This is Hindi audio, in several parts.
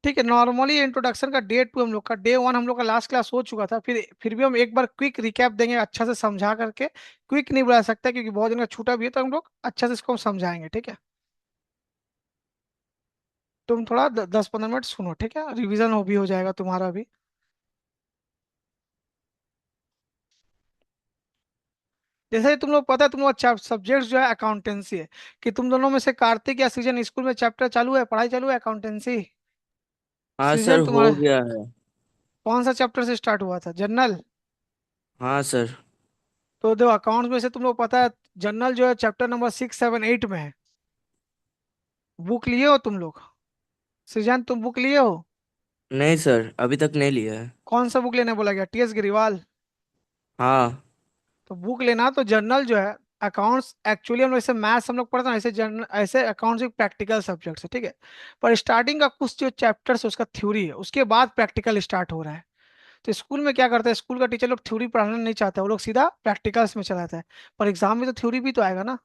ठीक है, नॉर्मली इंट्रोडक्शन का डे 2 हम लोग का, डे 1 हम लोग का लास्ट क्लास हो चुका था, फिर भी हम एक बार क्विक रिकैप देंगे अच्छा से समझा करके। क्विक नहीं बुला सकते क्योंकि बहुत दिन का छूटा भी है, तो हम लोग अच्छा से इसको समझाएंगे, ठीक है। तुम थोड़ा 10-15 मिनट सुनो, ठीक है, रिवीजन हो भी हो जाएगा तुम्हारा भी। जैसे ही तुम लोग पता है, तुम लोग सब्जेक्ट जो है अकाउंटेंसी है, कि तुम दोनों में से कार्तिक या सृजन स्कूल में चैप्टर चालू है, पढ़ाई चालू है अकाउंटेंसी? हाँ सर, सृजन हो तुम्हारा गया है। कौन सा चैप्टर से स्टार्ट हुआ था, जनरल? हाँ सर। तो देखो अकाउंट्स में से तुम लोग पता है, जनरल जो है चैप्टर नंबर 6, 7, 8 में है। बुक लिए हो तुम लोग? सृजन तुम बुक लिए हो? नहीं सर, अभी तक नहीं लिया है। कौन सा बुक लेने बोला गया, टीएस गिरीवाल? हाँ। तो बुक लेना, तो जनरल जो है अकाउंट्स, एक्चुअली हम लोग ऐसे मैथ्स हम लोग पढ़ते हैं, ऐसे जनरल ऐसे अकाउंट्स एक प्रैक्टिकल सब्जेक्ट है, ठीक है। पर स्टार्टिंग का कुछ जो चैप्टर्स है उसका थ्योरी है, उसके बाद प्रैक्टिकल स्टार्ट हो रहा है। तो स्कूल में क्या करते हैं, स्कूल का टीचर लोग थ्योरी पढ़ाना नहीं चाहते, वो लोग सीधा प्रैक्टिकल्स में चलाते हैं। पर एग्जाम में तो थ्योरी भी तो आएगा ना।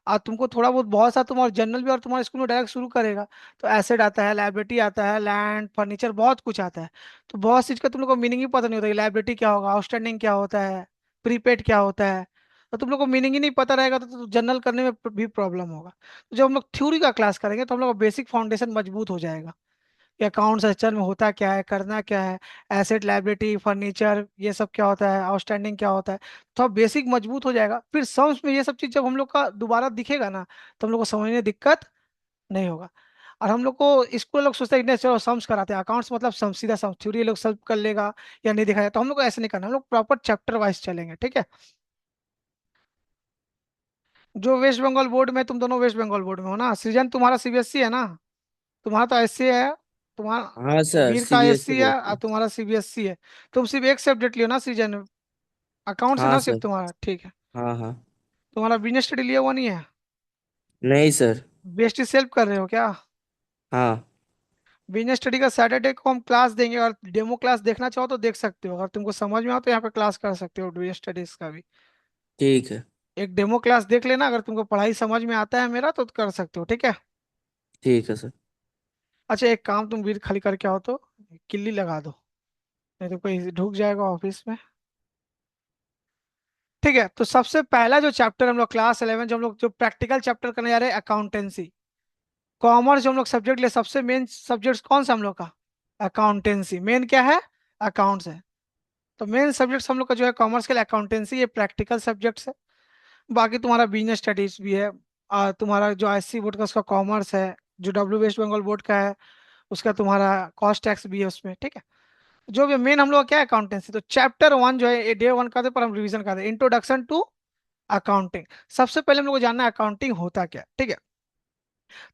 और तुमको थोड़ा बहुत, बहुत सा तुम्हारा जनरल भी और तुम्हारे स्कूल में डायरेक्ट शुरू करेगा। तो एसेट आता है, लायबिलिटी आता है, लैंड फर्नीचर बहुत कुछ आता है। तो बहुत चीज का तुम लोग को मीनिंग ही पता नहीं होता, लायबिलिटी क्या होगा, आउटस्टैंडिंग क्या होता है, प्रीपेड क्या होता है। तो तुम लोग को मीनिंग ही नहीं पता रहेगा तो जनरल करने में भी प्रॉब्लम होगा। तो जब हम लोग थ्योरी का क्लास करेंगे तो हम लोग का बेसिक फाउंडेशन मजबूत हो जाएगा, कि अकाउंट्स एक्चुअल में होता क्या है, करना क्या है, एसेट लायबिलिटी फर्नीचर ये सब क्या होता है, आउटस्टैंडिंग क्या होता है। तो अब बेसिक मजबूत हो जाएगा, फिर सम्स में ये सब चीज जब हम लोग का दोबारा दिखेगा ना, तो हम लोग को समझने में दिक्कत नहीं होगा। और हम लोग को स्कूल लोग सोचते हैं कि नहीं चलो सम्स कराते हैं, अकाउंट्स मतलब सम सीधा सम, थ्योरी लोग सॉल्व कर लेगा या नहीं दिखाया, तो हम लोग को ऐसे नहीं करना, हम लोग प्रॉपर चैप्टर वाइज चलेंगे, ठीक है। जो वेस्ट बंगाल बोर्ड में, तुम दोनों वेस्ट बंगाल बोर्ड में हो ना, सृजन तुम्हारा सीबीएसई है ना? तुम्हारा तो एससी है, तुम्हारा हाँ सर, वीर का सीबीएसई एससी है बोर्ड और से। तुम्हारा सीबीएसई है। तुम सिर्फ एक सब्जेक्ट लियो ना सृजन, अकाउंट से हाँ ना सिर्फ सर। तुम्हारा, ठीक है। हाँ हाँ। तुम्हारा बिजनेस स्टडी लिया हुआ नहीं है? नहीं सर। बेस्ट सेल्फ कर रहे हो क्या? हाँ। बिजनेस स्टडी का सैटरडे को हम क्लास देंगे, और डेमो क्लास देखना चाहो तो देख सकते हो, अगर तुमको समझ में आओ तो यहाँ पे क्लास कर सकते हो बिजनेस स्टडीज का भी। ठीक है। एक डेमो क्लास देख लेना, अगर तुमको पढ़ाई समझ में आता है मेरा तो कर सकते हो, ठीक है। ठीक है सर। अच्छा एक काम तुम वीर खाली करके आओ तो किल्ली लगा दो, नहीं तो कोई ढुक जाएगा ऑफिस में। ठीक है, तो सबसे पहला जो चैप्टर हम लोग क्लास 11 जो हम लोग जो प्रैक्टिकल चैप्टर करने जा रहे हैं, अकाउंटेंसी। कॉमर्स जो हम लोग सब्जेक्ट ले, सबसे मेन सब्जेक्ट कौन सा हम लोग का? अकाउंटेंसी। मेन क्या है? अकाउंट्स है। तो मेन सब्जेक्ट हम लोग का जो है कॉमर्स के लिए अकाउंटेंसी, ये प्रैक्टिकल सब्जेक्ट्स है। बाकी तुम्हारा बिजनेस स्टडीज भी है, और तुम्हारा जो आईएससी बोर्ड का उसका कॉमर्स है, जो डब्ल्यू वेस्ट बंगाल बोर्ड का है उसका तुम्हारा कॉस्ट टैक्स भी है उसमें, ठीक है। जो भी मेन हम लोग का क्या है, अकाउंटेंसी। तो चैप्टर 1 जो है डे 1 का, पर हम रिवीजन कर रहे हैं, इंट्रोडक्शन टू अकाउंटिंग। सबसे पहले हम लोग को जानना है अकाउंटिंग होता क्या है, ठीक है।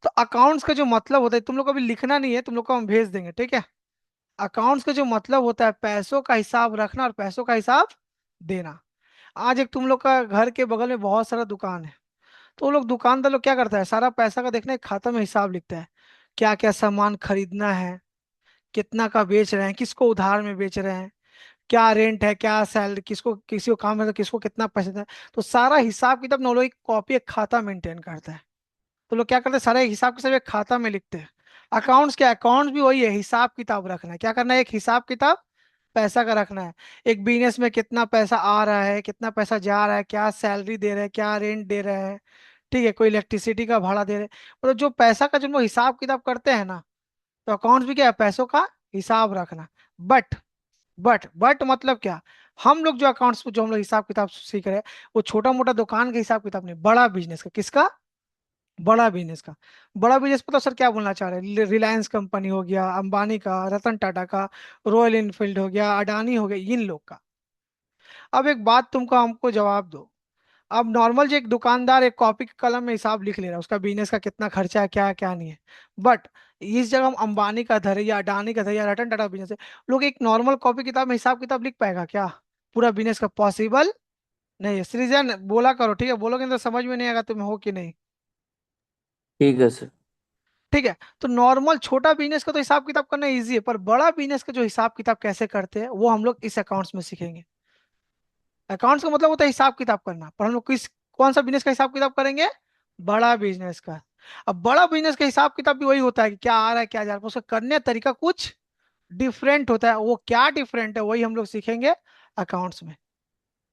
तो अकाउंट्स का जो मतलब होता है, तुम लोग को अभी लिखना नहीं है, तुम लोग को हम भेज देंगे, ठीक है। अकाउंट्स का जो मतलब होता है, पैसों का हिसाब रखना और पैसों का हिसाब देना। आज एक तुम लोग का घर के बगल में बहुत सारा दुकान है, तो वो लोग दुकानदार लोग क्या करता है, सारा पैसा का देखना है, खाता में हिसाब लिखता है, क्या क्या सामान खरीदना है, कितना का बेच रहे हैं, किसको उधार में बेच रहे हैं, क्या रेंट है, क्या सैलरी, किसको किसी को काम है तो किसको कितना पैसा देना है। तो सारा हिसाब किताब ना वो लोग एक कॉपी, एक खाता मेंटेन करता है। तो लोग क्या करते हैं, सारे हिसाब के सब एक खाता में लिखते हैं। अकाउंट्स क्या, अकाउंट्स भी वही है, हिसाब किताब रखना है, क्या करना है, एक हिसाब किताब पैसा का रखना है। एक बिजनेस में कितना पैसा आ रहा है, कितना पैसा जा रहा है, क्या सैलरी दे रहे हैं, क्या रेंट दे रहे हैं, ठीक है, कोई इलेक्ट्रिसिटी का भाड़ा दे रहे हैं। मतलब जो पैसा का जो हम लोग हिसाब किताब करते हैं ना, तो अकाउंट्स भी क्या है, पैसों का हिसाब रखना। बट बट मतलब क्या, हम लोग जो अकाउंट्स जो हम लोग हिसाब किताब सीख रहे हैं, वो छोटा मोटा दुकान का हिसाब किताब नहीं, बड़ा बिजनेस का। किसका? बड़ा बिजनेस का। बड़ा बिजनेस मतलब सर क्या बोलना चाह रहे हैं, रिलायंस कंपनी हो गया, अंबानी का, रतन टाटा का, रॉयल इनफील्ड हो गया, अडानी हो गया, इन लोग का। अब एक बात तुमको हमको जवाब दो। अब नॉर्मल जो एक दुकानदार एक कॉपी कलम में हिसाब लिख ले रहा है, उसका बिजनेस का कितना खर्चा है, क्या है क्या नहीं है। बट इस जगह हम अंबानी का धरे या अडानी का धरे या रतन टाटा बिजनेस है, लोग एक नॉर्मल कॉपी किताब में हिसाब किताब लिख पाएगा क्या? पूरा बिजनेस का पॉसिबल नहीं है। सृजन बोला करो, ठीक है, बोलोगे तो समझ में नहीं आएगा तुम्हें, हो कि नहीं? ठीक है सर। ठीक है। तो नॉर्मल छोटा बिजनेस का तो हिसाब किताब करना इजी है, पर बड़ा बिजनेस का जो हिसाब किताब कैसे करते हैं वो हम लोग इस अकाउंट्स में सीखेंगे। अकाउंट्स का मतलब होता है हिसाब किताब करना, पर हम लोग किस कौन सा बिजनेस का हिसाब किताब करेंगे? बड़ा बिजनेस का। अब बड़ा बिजनेस का हिसाब किताब भी वही होता है कि क्या आ रहा है क्या जा रहा है, उसका करने का तरीका कुछ डिफरेंट होता है। वो क्या डिफरेंट है वही हम लोग सीखेंगे अकाउंट्स में।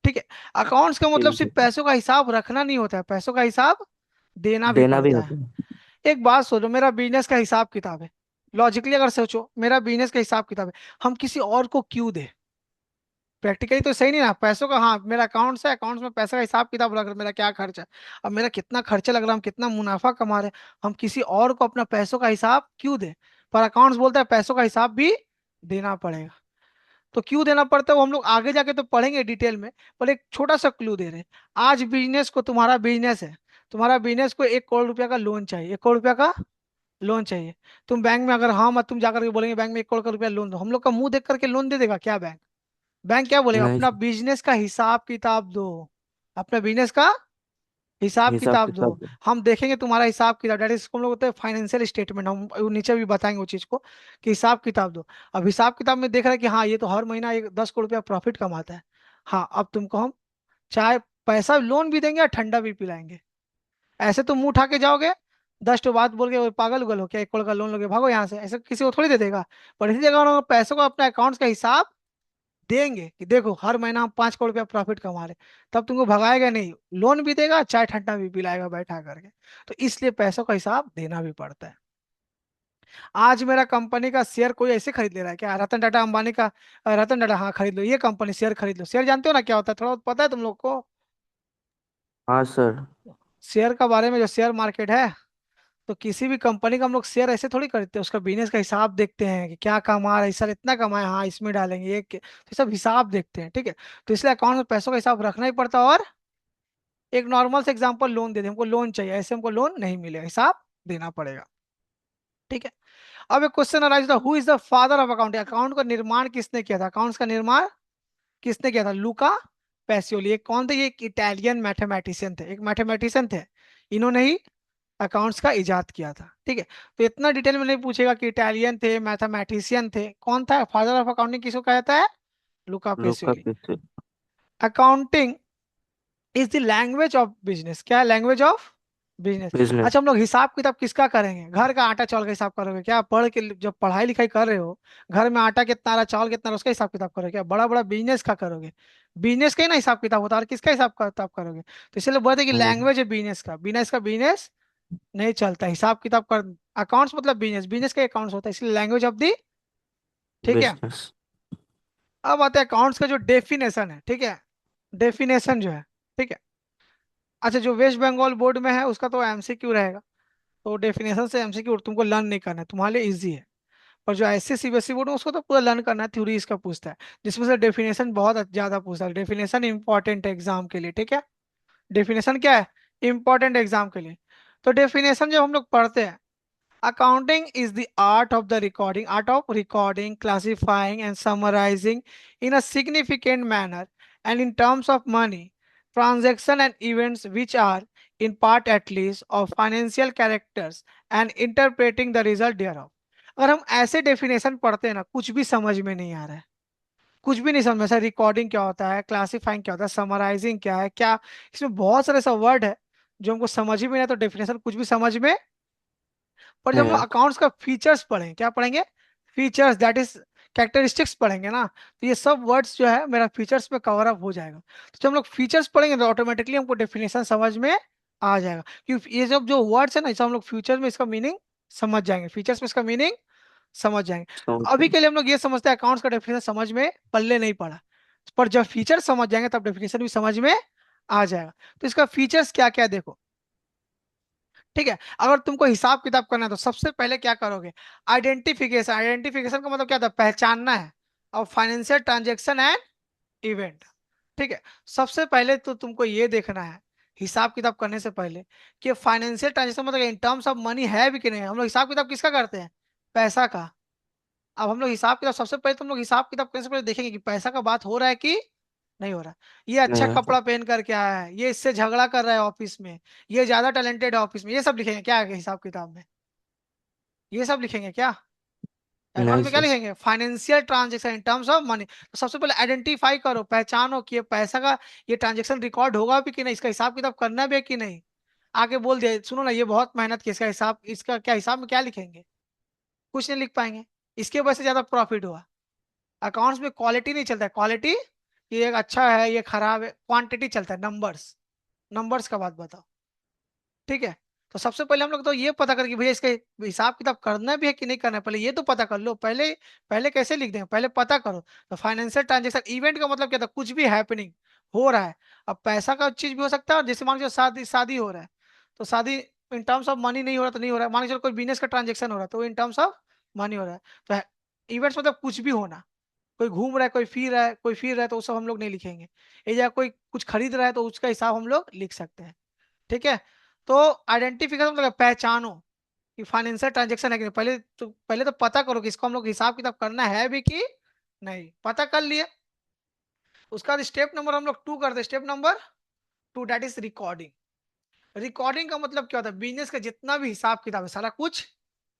ठीक है। अकाउंट्स का मतलब ठीक सिर्फ है। पैसों का हिसाब रखना नहीं होता है, पैसों का हिसाब देना भी देना भी पड़ता है। होता है। एक बात सोचो, मेरा बिजनेस का हिसाब किताब है, लॉजिकली अगर सोचो मेरा बिजनेस का हिसाब किताब है, हम किसी और को क्यों दे? प्रैक्टिकली तो सही नहीं ना पैसों का। हाँ मेरा अकाउंट्स है, अकाउंट्स में पैसा का हिसाब किताब रख रहे हैं, मेरा क्या खर्चा है, अब मेरा कितना खर्चा लग रहा है, हम कितना मुनाफा कमा रहे हैं, हम किसी और को अपना पैसों का हिसाब क्यों दे? पर अकाउंट्स बोलता है पैसों का हिसाब भी देना पड़ेगा। तो क्यों देना पड़ता है वो हम लोग आगे जाके तो पढ़ेंगे डिटेल में, पर एक छोटा सा क्लू दे रहे हैं। आज बिजनेस को, तुम्हारा बिजनेस है, तुम्हारा बिजनेस को 1 करोड़ रुपया का लोन चाहिए, 1 करोड़ रुपया का लोन चाहिए। तुम बैंक में अगर हाँ मत तुम जाकर के बोलेंगे बैंक में 1 करोड़ का रुपया लोन दो, हम लोग का मुंह देख करके लोन दे देगा क्या बैंक? बैंक क्या बोलेगा? नहीं अपना सर। बिजनेस का हिसाब किताब दो, अपना बिजनेस का हिसाब हिसाब किताब दो। किताब दो। हम देखेंगे तुम्हारा हिसाब किताब, डेट इसको हम लोग होते हैं फाइनेंशियल स्टेटमेंट, हम वो नीचे भी बताएंगे वो चीज को कि हिसाब किताब दो। अब हिसाब किताब में देख रहा है कि हाँ ये तो हर महीना एक 10 करोड़ रुपया प्रॉफिट कमाता है। हाँ अब तुमको हम चाहे पैसा लोन भी देंगे और ठंडा भी पिलाएंगे। ऐसे तुम मुंह उठा के जाओगे, 10 बात बोल के, "ओए, पागल उगल हो क्या, 1 करोड़ का लोन लोगे, भागो यहाँ से", ऐसे किसी को थोड़ी दे देगा। पर इसी जगह उन्होंने पैसों को अपने अकाउंट्स का हिसाब देंगे कि देखो हर महीना हम 5 करोड़ रुपया प्रॉफिट कमा रहे, तब तुमको भगाएगा नहीं, लोन भी देगा चाय ठंडा भी पिलाएगा बैठा करके। तो इसलिए पैसों का हिसाब देना भी पड़ता है। आज मेरा कंपनी का शेयर कोई ऐसे खरीद ले रहा है क्या? रतन टाटा अंबानी का, रतन टाटा हाँ खरीद लो ये कंपनी, शेयर खरीद लो। शेयर जानते हो ना क्या होता है, थोड़ा बहुत पता है तुम लोग को? हाँ सर। शेयर का बारे में, जो शेयर मार्केट है, तो किसी भी कंपनी का हम लोग शेयर ऐसे थोड़ी करते हैं, उसका बिजनेस का हिसाब देखते हैं कि क्या कमा रहा है, इस साल इतना कमाया, हाँ इसमें डालेंगे ये तो सब हिसाब देखते हैं। ठीक है। तो इसलिए अकाउंट में पैसों का हिसाब रखना ही पड़ता है। और एक नॉर्मल से एग्जांपल लोन दे दे, हमको लोन चाहिए, ऐसे हमको लोन नहीं मिलेगा, हिसाब देना पड़ेगा। ठीक है। अब एक क्वेश्चन अराइज होता है, who is the father of accounting? Account का निर्माण किसने किया था? अकाउंट्स का निर्माण किसने किया था? लूका पैसियोली। ये कौन थे? ये एक इटालियन मैथमेटिशियन थे, एक मैथमेटिशियन थे, इन्होंने ही अकाउंट्स का इजाद किया था। ठीक है। तो इतना डिटेल में नहीं पूछेगा कि इटालियन थे, मैथमेटिशियन थे, कौन था फादर ऑफ अकाउंटिंग, किसको कहा जाता है? लूका लोग का पेसियोली। पैसे। Accounting is the language of business. क्या है? Language of business. बिजनेस। अच्छा हम लोग हिसाब किताब किसका करेंगे? घर का आटा चावल का हिसाब करोगे क्या? पढ़ के जब पढ़ाई लिखाई कर रहे हो, घर में आटा कितना आ रहा, चावल कितना आ रहा, उसका हिसाब किताब करोगे क्या? बड़ा बड़ा बिजनेस का करोगे, बिजनेस का ही ना हिसाब किताब होता है, और किसका हिसाब किताब करोगे? तो इसलिए बोलते हैं कि नहीं। लैंग्वेज है बिजनेस का, बिजनेस का बिजनेस नहीं चलता, हिसाब किताब कर। अकाउंट्स मतलब बिजनेस, बिजनेस का अकाउंट्स होता है, इसलिए लैंग्वेज ऑफ दी। ठीक है। बिजनेस। अब आते हैं अकाउंट्स का जो डेफिनेशन है। ठीक है। डेफिनेशन जो है, ठीक है। अच्छा जो वेस्ट बंगाल बोर्ड में है उसका तो एमसीक्यू रहेगा, तो डेफिनेशन से एमसीक्यू तुमको लर्न नहीं करना है, तुम्हारे लिए इजी है। पर जो ऐसे सीबीएसई बोर्ड में उसको तो पूरा लर्न करना है, थ्योरी इसका पूछता है, जिसमें से डेफिनेशन बहुत ज्यादा पूछता है। डेफिनेशन इंपॉर्टेंट है एग्जाम के लिए। ठीक है। डेफिनेशन क्या है? इंपॉर्टेंट एग्जाम के लिए। तो डेफिनेशन जब हम लोग पढ़ते हैं, accounting is the art of recording, classifying, and summarizing in a significant manner and in terms of money, transaction and events which are, in part at least, of financial characters and interpreting the result thereof। अगर हम ऐसे डेफिनेशन पढ़ते हैं ना, कुछ भी समझ में नहीं आ रहा है, कुछ भी नहीं समझ में। सर रिकॉर्डिंग क्या होता है, क्लासिफाइंग क्या होता है, समराइजिंग क्या है, क्या इसमें बहुत सारे ऐसा वर्ड है जो हमको समझ ही में नहीं आता, तो डेफिनेशन कुछ भी समझ में। पर जब हम नहीं लोग आता। अकाउंट्स का फीचर्स पढ़ेंगे, क्या पढ़ेंगे? फीचर्स, दैट इज कैरेक्टरिस्टिक्स पढ़ेंगे ना, तो ये सब वर्ड्स जो है मेरा फीचर्स में कवर अप हो जाएगा। तो जब हम लोग फीचर्स पढ़ेंगे तो ऑटोमेटिकली हमको डेफिनेशन समझ में आ जाएगा, क्योंकि ये सब जो वर्ड्स है ना, इसे हम लोग फ्यूचर में इसका मीनिंग समझ जाएंगे, फीचर्स में इसका मीनिंग समझ जाएंगे। तो समझ अभी के लिए हम लोग ये समझते हैं अकाउंट्स का डेफिनेशन समझ में पल्ले नहीं पड़ा, पर जब फीचर समझ जाएंगे तब डेफिनेशन भी समझ में आ जाएगा। तो इसका फीचर्स क्या क्या देखो। ठीक है। अगर तुमको हिसाब किताब करना है तो सबसे पहले क्या करोगे? आइडेंटिफिकेशन। आइडेंटिफिकेशन का मतलब क्या था? पहचानना है। और फाइनेंशियल ट्रांजेक्शन एंड इवेंट। ठीक है। सबसे पहले तो तुमको ये देखना है हिसाब किताब करने से पहले कि फाइनेंशियल ट्रांजेक्शन मतलब इन टर्म्स ऑफ मनी है भी कि नहीं। हम लोग हिसाब किताब किसका करते हैं? पैसा का। अब हम लोग हिसाब किताब सबसे पहले तुम लोग हिसाब किताब करने से पहले देखेंगे कि पैसा का बात हो रहा है कि नहीं हो रहा। ये अच्छा नहीं आता। कपड़ा पहन कर के आया है, ये इससे झगड़ा कर रहा है ऑफिस में, ये ज्यादा टैलेंटेड है ऑफिस में, ये सब लिखेंगे क्या आगे हिसाब किताब में? ये सब लिखेंगे क्या? अकाउंट नहीं में क्या सर। लिखेंगे? Financial transaction in terms of money. तो सबसे पहले आइडेंटिफाई करो, पहचानो कि ये पैसा का ये ट्रांजेक्शन रिकॉर्ड होगा भी कि नहीं, इसका हिसाब किताब करना भी है कि नहीं। आके बोल दिया सुनो ना ये बहुत मेहनत की, इसका हिसाब, इसका क्या हिसाब में क्या लिखेंगे, कुछ नहीं लिख पाएंगे। इसके वजह से ज्यादा प्रॉफिट हुआ। अकाउंट्स में क्वालिटी नहीं चलता है, क्वालिटी ये एक अच्छा है ये खराब है, क्वांटिटी चलता है, नंबर्स। नंबर्स का बात बताओ। ठीक है। तो सबसे पहले हम लोग तो ये पता करें कि भैया इसका हिसाब किताब करना भी है कि नहीं करना है, पहले ये तो पता कर लो पहले। पहले कैसे लिख देंगे, पहले पता करो। तो फाइनेंशियल ट्रांजेक्शन इवेंट का मतलब क्या था, कुछ भी हैपनिंग हो रहा है। अब पैसा का चीज भी हो सकता है, और जैसे मान लो शादी शादी हो रहा है, तो शादी इन टर्म्स ऑफ मनी नहीं हो रहा तो नहीं हो रहा है, मान के चलो कोई बिजनेस का ट्रांजेक्शन हो रहा है तो इन टर्म्स ऑफ मनी हो रहा है। तो इवेंट्स मतलब कुछ भी होना, कोई घूम रहा है, कोई फिर रहा है, कोई फिर रहा है, तो वो सब हम लोग नहीं लिखेंगे। या कोई कुछ खरीद रहा है तो उसका हिसाब हम लोग लिख सकते हैं। ठीक है। तो आइडेंटिफिकेशन मतलब पहचानो कि फाइनेंशियल ट्रांजेक्शन है कि नहीं, पहले तो पता करो कि इसको हम लोग हिसाब किताब करना है भी कि नहीं, पता कर लिए। उसका बाद स्टेप नंबर हम लोग 2 करते हैं, step number 2 that is recording. Recording का मतलब क्या होता है, बिजनेस का जितना भी हिसाब किताब है सारा कुछ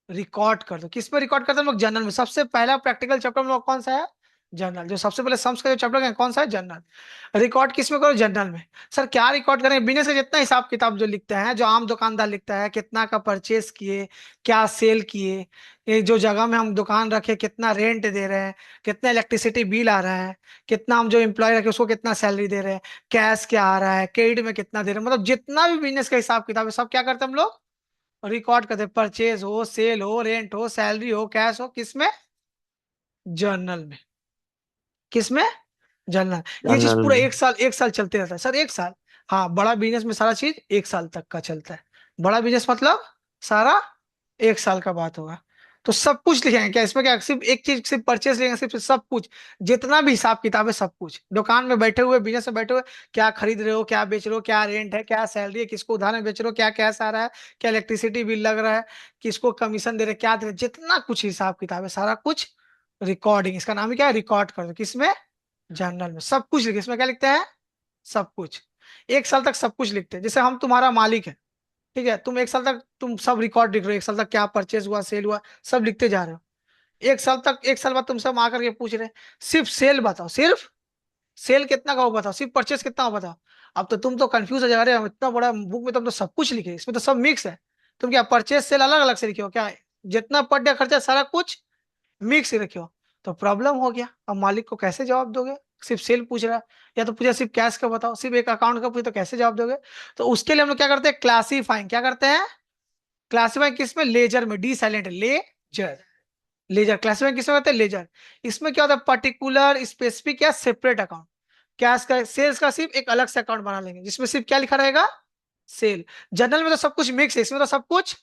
रिकॉर्ड कर दो। किस पे रिकॉर्ड करते हैं हम लोग, जर्नल में। सबसे पहला प्रैक्टिकल चैप्टर हम लोग कौन सा है, जर्नल। जो सबसे पहले सम्स का जो चैप्टर है कौन सा है, जर्नल। रिकॉर्ड किस में करो, जर्नल में। सर क्या रिकॉर्ड करें, बिजनेस का जितना हिसाब किताब जो लिखते हैं, जो आम दुकानदार लिखता है, कितना का परचेस किए, क्या सेल किए, ये जो जगह में हम दुकान रखे कितना रेंट दे रहे हैं, कितना इलेक्ट्रिसिटी बिल आ रहा है, कितना हम जो एम्प्लॉय रखे उसको कितना सैलरी दे रहे हैं, कैश क्या आ रहा है, क्रेडिट में कितना दे रहे हैं, मतलब जितना भी बिजनेस का हिसाब किताब है सब क्या करते हैं हम लोग, रिकॉर्ड करते। परचेज हो, सेल हो, रेंट हो, सैलरी हो, कैश हो, किसमें, जर्नल में। किसमें, जर्नल। ये चीज जनरल पूरा में। 1 साल, 1 साल चलते रहता है सर, 1 साल। हाँ बड़ा बिजनेस में सारा चीज 1 साल तक का चलता है। बड़ा बिजनेस मतलब सारा 1 साल का बात होगा। तो सब कुछ लिखेंगे क्या इसमें, क्या सिर्फ एक चीज सिर्फ परचेस लिखेंगे, सिर्फ सब कुछ, जितना भी हिसाब किताब है सब कुछ, दुकान में बैठे हुए, बिजनेस में बैठे हुए, क्या खरीद रहे हो, क्या बेच रहे हो, क्या रेंट है, क्या सैलरी है, किसको उधार में बेच रहे हो, क्या कैश आ रहा है, क्या इलेक्ट्रिसिटी बिल लग रहा है, किसको कमीशन दे रहे हैं, क्या दे रहे हैं, जितना कुछ हिसाब किताब है सारा कुछ रिकॉर्डिंग, इसका नाम ही क्या है, रिकॉर्ड कर दो। किसमें, जर्नल में। सब कुछ लिखे, इसमें क्या लिखते हैं, सब कुछ। 1 साल तक सब कुछ लिखते हैं, जैसे हम तुम्हारा मालिक है। ठीक है, तुम 1 साल तक तुम सब रिकॉर्ड लिख रहे हो, 1 साल तक क्या परचेज हुआ, सेल हुआ, सब लिखते जा रहे हो। 1 साल तक, 1 साल बाद तुमसे हम आकर के पूछ रहे हैं सिर्फ सेल बताओ, सिर्फ सेल कितना का हो बताओ, सिर्फ परचेस कितना हो बताओ। अब तो तुम तो कंफ्यूज हो जा रहे हो, इतना बड़ा बुक में तुम तो सब कुछ लिखे, इसमें तो सब मिक्स है। तुम क्या परचेस सेल अलग अलग से लिखे हो क्या, जितना पर डे खर्चा सारा कुछ मिक्स रखे हो। तो प्रॉब्लम हो गया, अब मालिक को कैसे जवाब दोगे, सिर्फ सेल पूछ रहा है, या तो पूछा सिर्फ कैश का बताओ, सिर्फ एक अकाउंट का पूछे तो कैसे जवाब दोगे। तो उसके लिए हम लोग क्या करते हैं, क्लासीफाइंग, क्या करते हैं, क्लासीफाइंग किसमें, लेजर में, D silent, ledger. Ledger classifying किसमें करते हैं, लेजर। इसमें क्या होता है, पर्टिकुलर, स्पेसिफिक या सेपरेट अकाउंट। कैश का, सेल्स का सिर्फ एक अलग से अकाउंट बना लेंगे जिसमें सिर्फ क्या लिखा रहेगा, सेल। जनरल में तो सब कुछ मिक्स है, इसमें तो सब कुछ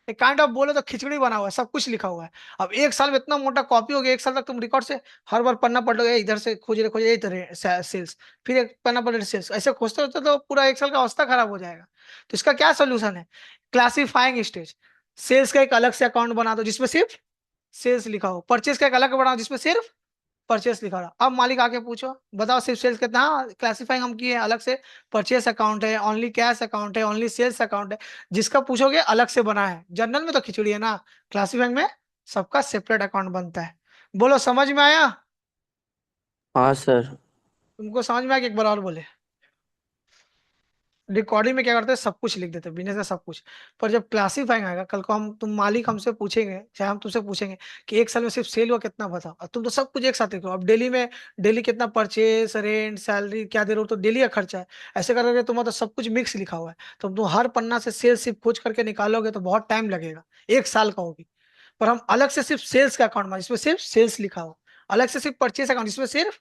एक काइंड ऑफ बोलो तो खिचड़ी बना हुआ है, सब कुछ लिखा हुआ है। अब 1 साल में इतना मोटा कॉपी हो गया, 1 साल तक तुम रिकॉर्ड से हर बार पन्ना पढ़ लोगे, इधर से खोजे खोजे इधर सेल्स, फिर एक पन्ना पढ़ सेल्स, ऐसे खोजते होते तो पूरा 1 साल का अवस्था खराब हो जाएगा। तो इसका क्या सोल्यूशन है, क्लासीफाइंग स्टेज। सेल्स का एक अलग से अकाउंट बना दो जिसमें सिर्फ सेल्स लिखा हो, परचेज का एक अलग बनाओ जिसमें सिर्फ परचेस लिखा रहा। अब मालिक आके पूछो बताओ सिर्फ सेल्स कितना, हाँ क्लासीफाइंग हम किए हैं अलग से, परचेस अकाउंट है, ओनली कैश अकाउंट है, ओनली सेल्स अकाउंट है। जिसका पूछोगे अलग से बना है, जनरल में तो खिचड़ी है ना, क्लासीफाइंग में सबका सेपरेट अकाउंट बनता है। बोलो समझ में आया, हाँ सर। तुमको समझ में आया कि एक बार और बोले। रिकॉर्डिंग में क्या करते हैं, सब कुछ लिख देते हैं, बिजनेस का सब कुछ। पर जब क्लासीफाइंग आएगा, कल को हम तुम मालिक हमसे पूछेंगे, चाहे हम तुमसे पूछेंगे कि 1 साल में सिर्फ सेल हुआ कितना बताओ, और तुम तो सब कुछ एक साथ लिखो। अब डेली में, डेली कितना परचेस, रेंट, सैलरी क्या दे रहे हो, तो डेली का खर्चा है, ऐसे करोगे तुम्हारा तो सब कुछ मिक्स लिखा हुआ है। तो तुम हर पन्ना से सेल्स सिर्फ खोज करके निकालोगे तो बहुत टाइम लगेगा, 1 साल का होगी। पर हम अलग से सिर्फ सेल्स का अकाउंट बना जिसमें सिर्फ सेल्स लिखा हो, अलग से सिर्फ परचेस अकाउंट जिसमें सिर्फ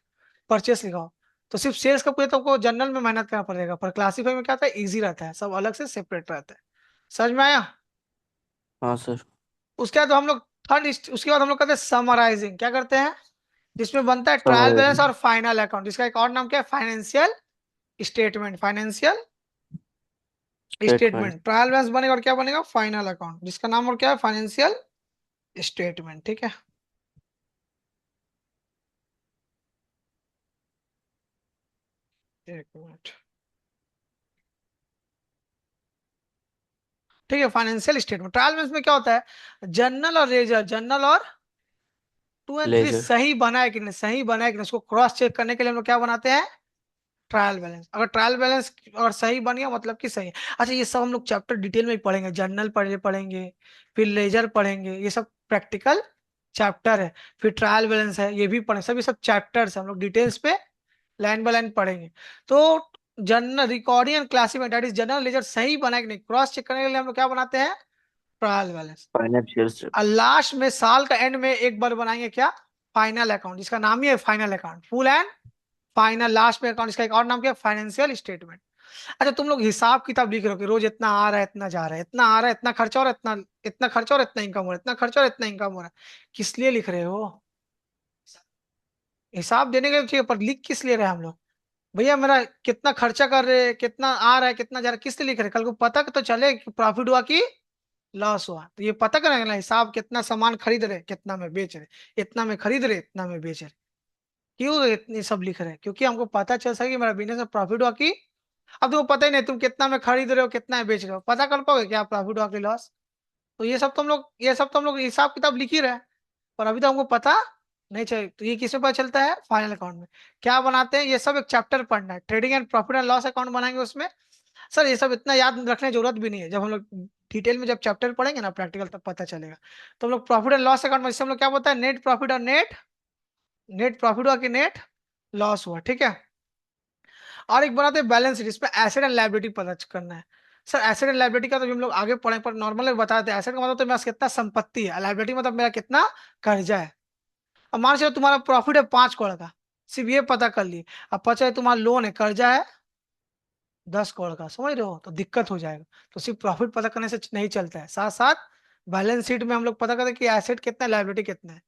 परचेस लिखा हो। तो सिर्फ सेल्स का पूछे तो आपको जनरल में मेहनत करना पड़ेगा, पर क्लासीफाई में क्या होता है, इजी रहता है, सब अलग से सेपरेट रहता है। समझ में आया। हाँ सर। उसके बाद हम लोग उसके बाद हम लोग करते हैं समराइजिंग, क्या करते हैं, जिसमें बनता है ट्रायल बैलेंस समराइजिंग। और फाइनल अकाउंट, जिसका एक और नाम क्या है, financial statement. Financial statement. Statement, trial balance बनेगा और क्या बनेगा, फाइनल अकाउंट, जिसका नाम और क्या है, फाइनेंशियल स्टेटमेंट। ठीक है। एक मिनट। ठीक है, फाइनेंशियल स्टेटमेंट, ट्रायल बैलेंस में क्या होता है, जर्नल और लेजर, जर्नल और 2 और 3 लेजर। सही बना है कि नहीं, सही बना है कि नहीं, उसको क्रॉस चेक करने के लिए हम लोग क्या बनाते हैं, ट्रायल बैलेंस, अगर ट्रायल बैलेंस अगर सही बन गया मतलब कि सही है। अच्छा ये सब हम लोग चैप्टर डिटेल में ही पढ़ेंगे, जर्नल पढ़ेंगे, फिर लेजर पढ़ेंगे, ये सब प्रैक्टिकल चैप्टर है। फिर ट्रायल बैलेंस है, ये भी पढ़े, सब ये सब चैप्टर्स हम लोग डिटेल्स पे लाइन बाय लाइन पढ़ेंगे। तो journal recording and classifying that is journal ledger सही बना है कि नहीं, क्रॉस चेक करने के लिए हम लोग क्या बनाते हैं, ट्रायल बैलेंस। फाइनेंशियल और स्टेटमेंट। लास्ट में साल का एंड में एक बार बनाएंगे क्या, फाइनल अकाउंट, जिसका नाम ही है final account, full and final, last में अकाउंट, इसका एक और नाम क्या है, फाइनेंशियल स्टेटमेंट। अच्छा तुम लोग हिसाब किताब लिख रहे हो कि रोज इतना आ रहा है, इतना जा रहा है, इतना आ रहा है, इतना खर्चा और इतना, इतना खर्चा और इतना इनकम हो रहा है, इतना खर्चा और इतना इनकम हो रहा है, किस लिए लिख रहे हो, हिसाब देने के लिए चाहिए, पर लिख किस लिए रहे हम लोग, भैया मेरा कितना खर्चा कर रहे हैं, कितना आ रहा है, कितना जा रहा है, किस लिए लिख रहे हैं, कल को पता तो चले कि प्रॉफिट हुआ कि लॉस हुआ, तो ये पता करेंगे ना हिसाब, कितना सामान खरीद रहे, कितना में बेच रहे, इतना में खरीद रहे, इतना में बेच रहे, क्यों इतनी सब लिख रहे हैं, क्योंकि हमको पता चल सके कि मेरा बिजनेस में प्रॉफिट हुआ कि, अब तुमको पता ही नहीं तुम कितना में खरीद रहे हो, कितना में बेच रहे हो, पता कर पाओगे क्या प्रॉफिट हुआ कि लॉस। तो ये सब तो हम लोग हिसाब किताब लिख ही रहे हैं, पर अभी तो हमको पता नहीं चाहिए, तो ये किसमें पता चलता है, फाइनल अकाउंट में। क्या बनाते हैं, ये सब एक चैप्टर पढ़ना है, trading and profit and loss account बनाएंगे उसमें। सर ये सब इतना याद रखने की जरूरत भी नहीं है, जब हम लोग डिटेल में जब चैप्टर पढ़ेंगे ना प्रैक्टिकल, तब पता चलेगा। तो हम लोग प्रॉफिट एंड लॉस अकाउंट में इससे हम लोग क्या बोलता है, नेट प्रॉफिट और नेट, नेट प्रॉफिट हुआ कि नेट लॉस हुआ, ठीक है। और एक बनाते हैं बैलेंस शीट, इसमें एसेट एंड लायबिलिटी पता करना है। सर एसेट एंड लायबिलिटी का तो हम लोग आगे पढ़े, पर नॉर्मल बताते हैं, एसेट का मतलब तो मेरा कितना संपत्ति है, लायबिलिटी मतलब मेरा कितना कर्जा है। अब मान चलो तुम्हारा प्रॉफिट है 5 करोड़ का, सिर्फ ये पता कर लिए, अब पता है तुम्हारा लोन है, कर्जा है 10 करोड़ का, समझ रहे हो, तो दिक्कत हो जाएगा। तो सिर्फ प्रॉफिट पता करने से नहीं चलता है, साथ साथ बैलेंस शीट में हम लोग पता करते हैं कि एसेट कितना है, लायबिलिटी कितना है।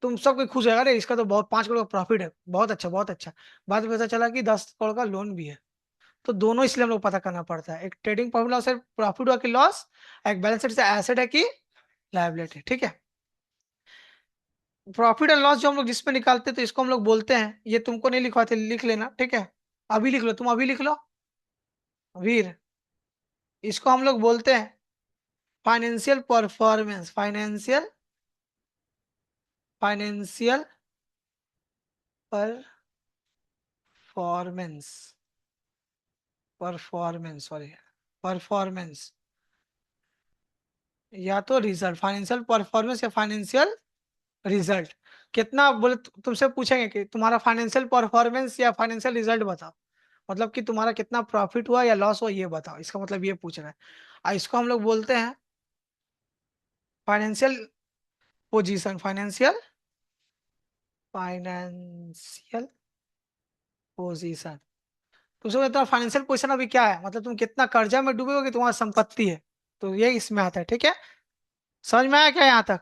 तुम सब कोई खुश रहेगा, अरे इसका तो बहुत 5 करोड़ का प्रॉफिट है, बहुत अच्छा बहुत अच्छा। बाद में पता चला कि 10 करोड़ का लोन भी है। तो दोनों इसलिए हम लोग पता करना पड़ता है, एक ट्रेडिंग प्रॉफिट लॉस है, प्रॉफिट हुआ कि लॉस, एक बैलेंस शीट से एसेट है कि लायबिलिटी, ठीक है। प्रॉफिट एंड लॉस जो हम लोग जिसमें निकालते हैं तो इसको हम लोग बोलते हैं, ये तुमको नहीं लिखवाते, लिख लेना, ठीक है। अभी लिख लो, तुम अभी लिख लो वीर, इसको हम लोग बोलते हैं financial performance, financial performance, performance sorry, performance या तो रिजल्ट, फाइनेंशियल परफॉर्मेंस या फाइनेंशियल रिजल्ट। कितना बोले तुमसे पूछेंगे कि तुम्हारा फाइनेंशियल परफॉर्मेंस या फाइनेंशियल रिजल्ट बताओ, मतलब कि तुम्हारा कितना प्रॉफिट हुआ या लॉस हुआ ये बताओ, इसका मतलब ये पूछ रहा है। और इसको हम लोग बोलते हैं फाइनेंशियल पोजीशन, फाइनेंशियल पोजीशन। तुमसे तुम्हारा फाइनेंशियल पोजीशन अभी क्या है, मतलब तुम कितना कर्जा में डूबे हो कि तुम्हारा संपत्ति है, तो ये इसमें आता है, ठीक है। समझ में आया क्या यहाँ तक।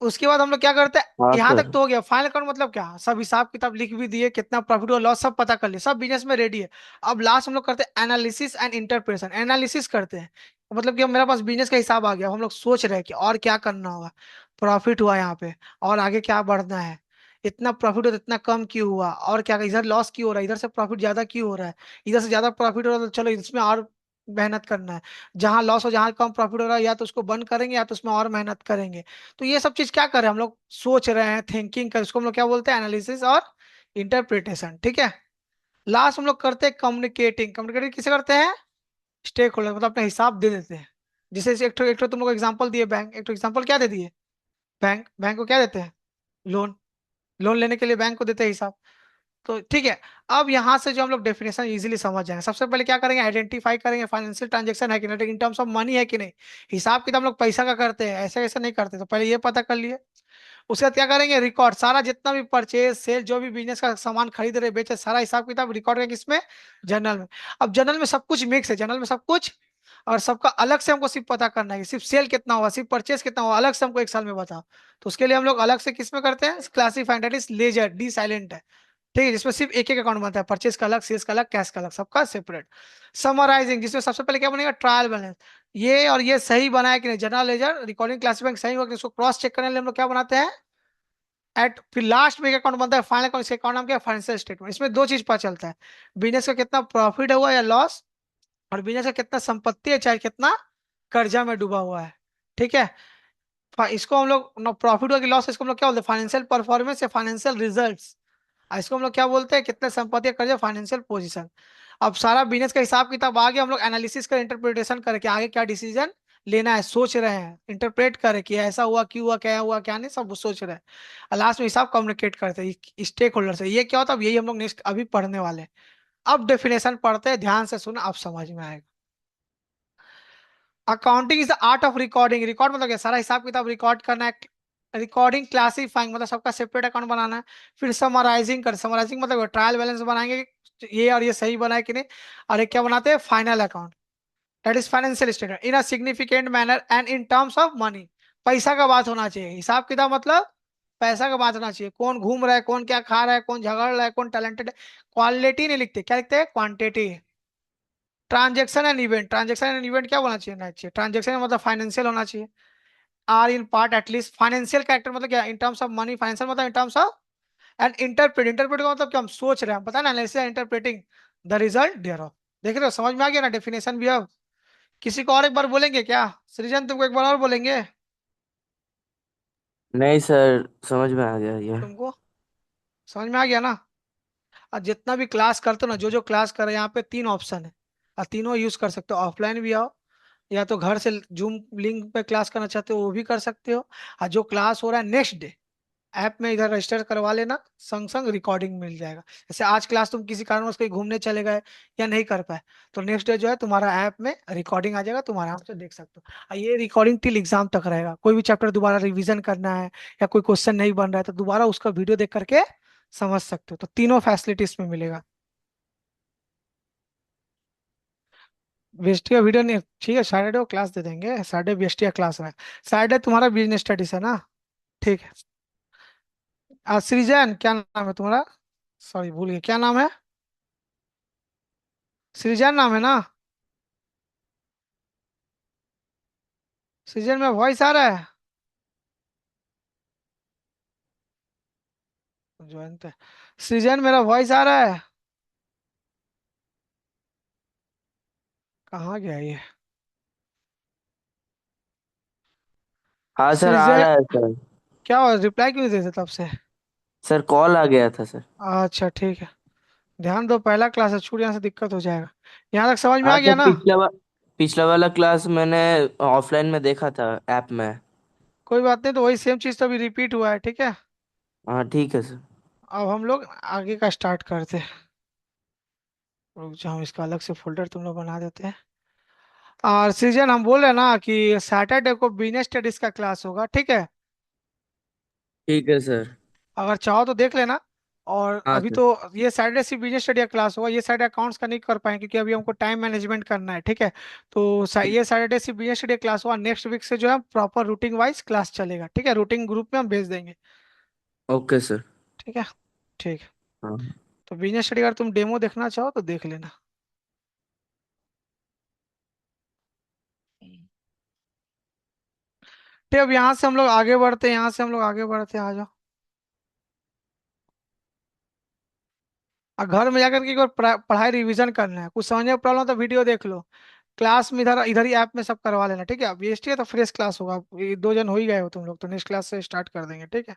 उसके बाद हम लोग क्या करते हैं, हाँ यहाँ तक सर। तो हो गया, फाइनल अकाउंट मतलब क्या, सब हिसाब किताब लिख भी दिए, कितना प्रॉफिट हुआ लॉस सब पता कर लिए, सब बिजनेस में रेडी है। अब लास्ट हम लोग करते हैं एनालिसिस एंड इंटरप्रिटेशन, एनालिसिस करते हैं, मतलब कि अब मेरे पास बिजनेस का हिसाब आ गया, अब हम लोग सोच रहे हैं कि और क्या करना होगा, प्रॉफिट हुआ यहाँ पे और आगे क्या बढ़ना है, इतना प्रॉफिट हो तो इतना कम क्यों हुआ, और क्या इधर लॉस क्यों हो रहा है, इधर से प्रॉफिट ज्यादा क्यों हो रहा है, इधर से ज्यादा प्रॉफिट हो रहा है तो चलो इसमें और मेहनत करना है, जहां लॉस हो जहां कम प्रॉफिट हो रहा है या तो उसको बंद करेंगे या तो उसमें और मेहनत करेंगे। तो ये सब चीज क्या कर रहे हैं हम लोग, सोच रहे हैं, थिंकिंग कर, इसको हम लोग क्या बोलते हैं, एनालिसिस और इंटरप्रिटेशन, ठीक है। लास्ट हम लोग करते हैं कम्युनिकेटिंग, कम्युनिकेटिंग किसे करते हैं, स्टेक होल्डर, मतलब अपना हिसाब दे देते हैं। जैसे एक तो तुम लोग एग्जांपल दिए बैंक, एक तो एग्जांपल क्या दे दिए, बैंक, बैंक को क्या देते हैं, लोन, लोन लेने के लिए बैंक को देते हैं हिसाब। तो ठीक है, अब यहाँ से जो हम लोग डेफिनेशन इजीली समझ जाएंगे, सबसे पहले क्या करेंगे, आइडेंटिफाई करेंगे फाइनेंशियल ट्रांजेक्शन है कि नहीं, इन टर्म्स ऑफ मनी है कि नहीं, हिसाब किताब हम लोग पैसा का करते हैं, ऐसे ऐसे नहीं करते, तो पहले ये पता कर लिए। उसके बाद क्या करेंगे, रिकॉर्ड, सारा जितना भी परचेज सेल जो भी बिजनेस का सामान खरीद रहे बेचे, सारा हिसाब किताब रिकॉर्ड करेंगे किसमें, जर्नल में। अब जर्नल में सब कुछ मिक्स है, जर्नल में सब कुछ, और सबका अलग से हमको सिर्फ पता करना है कि सिर्फ सेल कितना हुआ, सिर्फ परचेज कितना हुआ, अलग से हमको एक साल में बताओ। तो उसके लिए हम लोग अलग से किसमें करते हैं, classified, that is ledger, D silent है, ठीक है, जिसमें सिर्फ एक एक अकाउंट बनता है, परचेज का अलग, सेल्स का अलग, कैश का अलग, सबका सेपरेट। समराइजिंग, जिसमें सबसे पहले क्या बनेगा, ट्रायल बैलेंस, ये और ये सही बना है कि नहीं, जनरल लेजर रिकॉर्डिंग क्लासिफाइंग सही होगा कि नहीं, उसको क्रॉस चेक करने के लिए हम लोग क्या बनाते हैं, एट, फिर लास्ट में एक अकाउंट बनता है फाइनल अकाउंट, इसका अकाउंट नाम क्या है, फाइनेंशियल स्टेटमेंट। इसमें दो चीज पता चलता है, बिजनेस का कितना प्रॉफिट हुआ या लॉस, और बिजनेस का कितना संपत्ति है चाहे कितना कर्जा में डूबा हुआ है, ठीक है। इसको हम लोग प्रॉफिट हुआ कि लॉस, इसको हम लोग क्या बोलते हैं, फाइनेंशियल परफॉर्मेंस या फाइनेंशियल रिजल्ट्स। इसको हम लोग क्या बोलते हैं, कितने संपत्ति या कर्ज, फाइनेंशियल पोजीशन। अब सारा बिजनेस का हिसाब किताब आ गया, हम लोग एनालिसिस कर इंटरप्रिटेशन करके आगे क्या डिसीजन लेना है सोच रहे हैं, इंटरप्रेट करे कि ऐसा हुआ, क्यों हुआ, क्या हुआ, क्या नहीं, सब सोच रहे हैं। लास्ट में हिसाब कम्युनिकेट करते हैं स्टेक होल्डर से। ये क्या होता है, अब यही हम लोग नेक्स्ट अभी पढ़ने वाले हैं। अब डेफिनेशन पढ़ते हैं, ध्यान से सुनो, अब समझ में आएगा। Accounting is the art of recording. Record मतलब क्या, सारा हिसाब किताब रिकॉर्ड करना है। रिकॉर्डिंग, क्लासीफाइंग मतलब सबका सेपरेट अकाउंट बनाना है। फिर समराइजिंग कर, समराइजिंग मतलब ट्रायल बैलेंस बनाएंगे कि ये और ये सही बना है कि नहीं। और एक क्या बनाते हैं, final account, that is financial statement in a significant manner and in terms of money. पैसा का बात होना चाहिए, हिसाब किताब मतलब पैसा का बात होना चाहिए, कौन घूम रहा है, कौन क्या खा रहा है, कौन झगड़ रहा है, कौन टैलेंटेड है। क्वालिटी नहीं लिखते, क्या लिखते हैं, quantity. Transaction and event, transaction and event क्या होना चाहिए, ना चाहिए, ट्रांजेक्शन मतलब फाइनेंशियल होना चाहिए। Or in part at least financial character मतलब क्या, in terms of money, financial मतलब in terms of. And interpret, interpret का मतलब क्या, हम सोच रहे हैं, पता ना, analysis interpreting the result thereof. देख रहे हो, समझ में आ गया ना डेफिनेशन भी। अब किसी को और एक बार बोलेंगे क्या, सृजन तुमको एक बार और बोलेंगे। नहीं सर, समझ में आ गया ये। तुमको समझ में आ गया ना। और जितना भी क्लास करते हो ना, जो जो क्लास कर रहे हैं, यहाँ पे तीन ऑप्शन है, और तीनों यूज कर सकते हो। ऑफलाइन भी आओ, या तो घर से जूम लिंक पे क्लास करना चाहते हो वो भी कर सकते हो। और जो क्लास हो रहा है नेक्स्ट डे, ऐप में इधर रजिस्टर करवा लेना, संग संग रिकॉर्डिंग मिल जाएगा। जैसे आज क्लास तुम किसी कारणवश कहीं घूमने चले गए या नहीं कर पाए, तो नेक्स्ट डे जो है तुम्हारा ऐप में रिकॉर्डिंग आ जाएगा, तुम आराम से देख सकते हो। और ये रिकॉर्डिंग टिल एग्जाम तक रहेगा। कोई भी चैप्टर दोबारा रिवीजन करना है, या कोई क्वेश्चन नहीं बन रहा है, तो दोबारा उसका वीडियो देख करके समझ सकते हो। तो तीनों फैसिलिटी इसमें मिलेगा। बीएसटी का वीडियो नहीं, ठीक है, सैटरडे को क्लास दे देंगे, सैटरडे बीएसटी का क्लास है। सैटरडे तुम्हारा बिजनेस स्टडीज है ना, ठीक है। सृजन क्या नाम है तुम्हारा, सॉरी भूल गया, क्या नाम है, सृजन नाम है ना। सृजन में वॉइस आ रहा है, जयंत है। सृजन मेरा वॉइस आ रहा है, कहाँ गया ये। हाँ सर, आ सृजन, रहा है सर। क्या हुआ, रिप्लाई क्यों नहीं देते तब से। सर कॉल आ गया था सर। अच्छा ठीक है, ध्यान दो, पहला क्लास है, छूट यहाँ से दिक्कत हो जाएगा। यहाँ तक समझ में हाँ आ सर, गया ना। पिछला वाला क्लास मैंने ऑफलाइन में देखा था, ऐप में। कोई बात नहीं, तो वही सेम चीज तो अभी रिपीट हुआ है, ठीक है। हाँ ठीक है सर। अब हम लोग आगे का स्टार्ट करते हैं। रुक जाओ, इसका अलग से फोल्डर तुम लोग बना देते हैं। और सृजन हम बोल रहे हैं ना कि सैटरडे को बिजनेस स्टडीज का क्लास होगा, ठीक है। ठीक है सर। अगर चाहो तो देख लेना। और हाँ अभी सर। तो ये सैटरडे से बिजनेस स्टडी का क्लास होगा, ये सैटरडे अकाउंट्स का नहीं कर पाएंगे क्योंकि अभी हमको टाइम मैनेजमेंट करना है, ठीक है। तो ये सैटरडे से बिजनेस स्टडी क्लास होगा, नेक्स्ट वीक से जो है प्रॉपर रूटीन वाइज क्लास चलेगा, ठीक है, रूटीन ग्रुप में हम भेज देंगे। Okay sir. ठीक है, ठीक है। हाँ। तो बिजनेस स्टडी अगर तुम डेमो देखना चाहो तो देख लेना। ठीक है, अब यहाँ से हम लोग आगे बढ़ते हैं, यहाँ से हम लोग आगे बढ़ते हैं, आ जाओ। और घर में जाकर के एक बार पढ़ाई रिवीजन करना है, कुछ समझने में प्रॉब्लम तो वीडियो देख लो। क्लास में इधर इधर ही ऐप में सब करवा लेना, ठीक है। अब बीएसटी है तो फ्रेश क्लास होगा, ये दो जन हो ही गए हो तुम लोग, तो नेक्स्ट क्लास से स्टार्ट कर देंगे, ठीक है।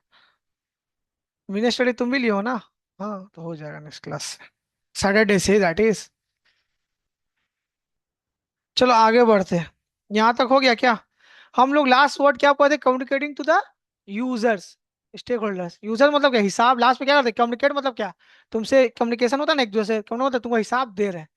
मिनी स्टडी तुम भी लियो ना, हाँ तो हो जाएगा नेक्स्ट क्लास से, सैटरडे से दैट इज। चलो आगे बढ़ते हैं, यहाँ तक हो गया क्या। हम लोग लास्ट वर्ड क्या पढ़े, communicating to the users, stakeholders. User मतलब क्या, हिसाब, लास्ट में क्या करते, कम्युनिकेट मतलब क्या, तुमसे कम्युनिकेशन होता है ना एक दूसरे से, कम्युनिकेट मतलब तुमको हिसाब दे रहे हैं।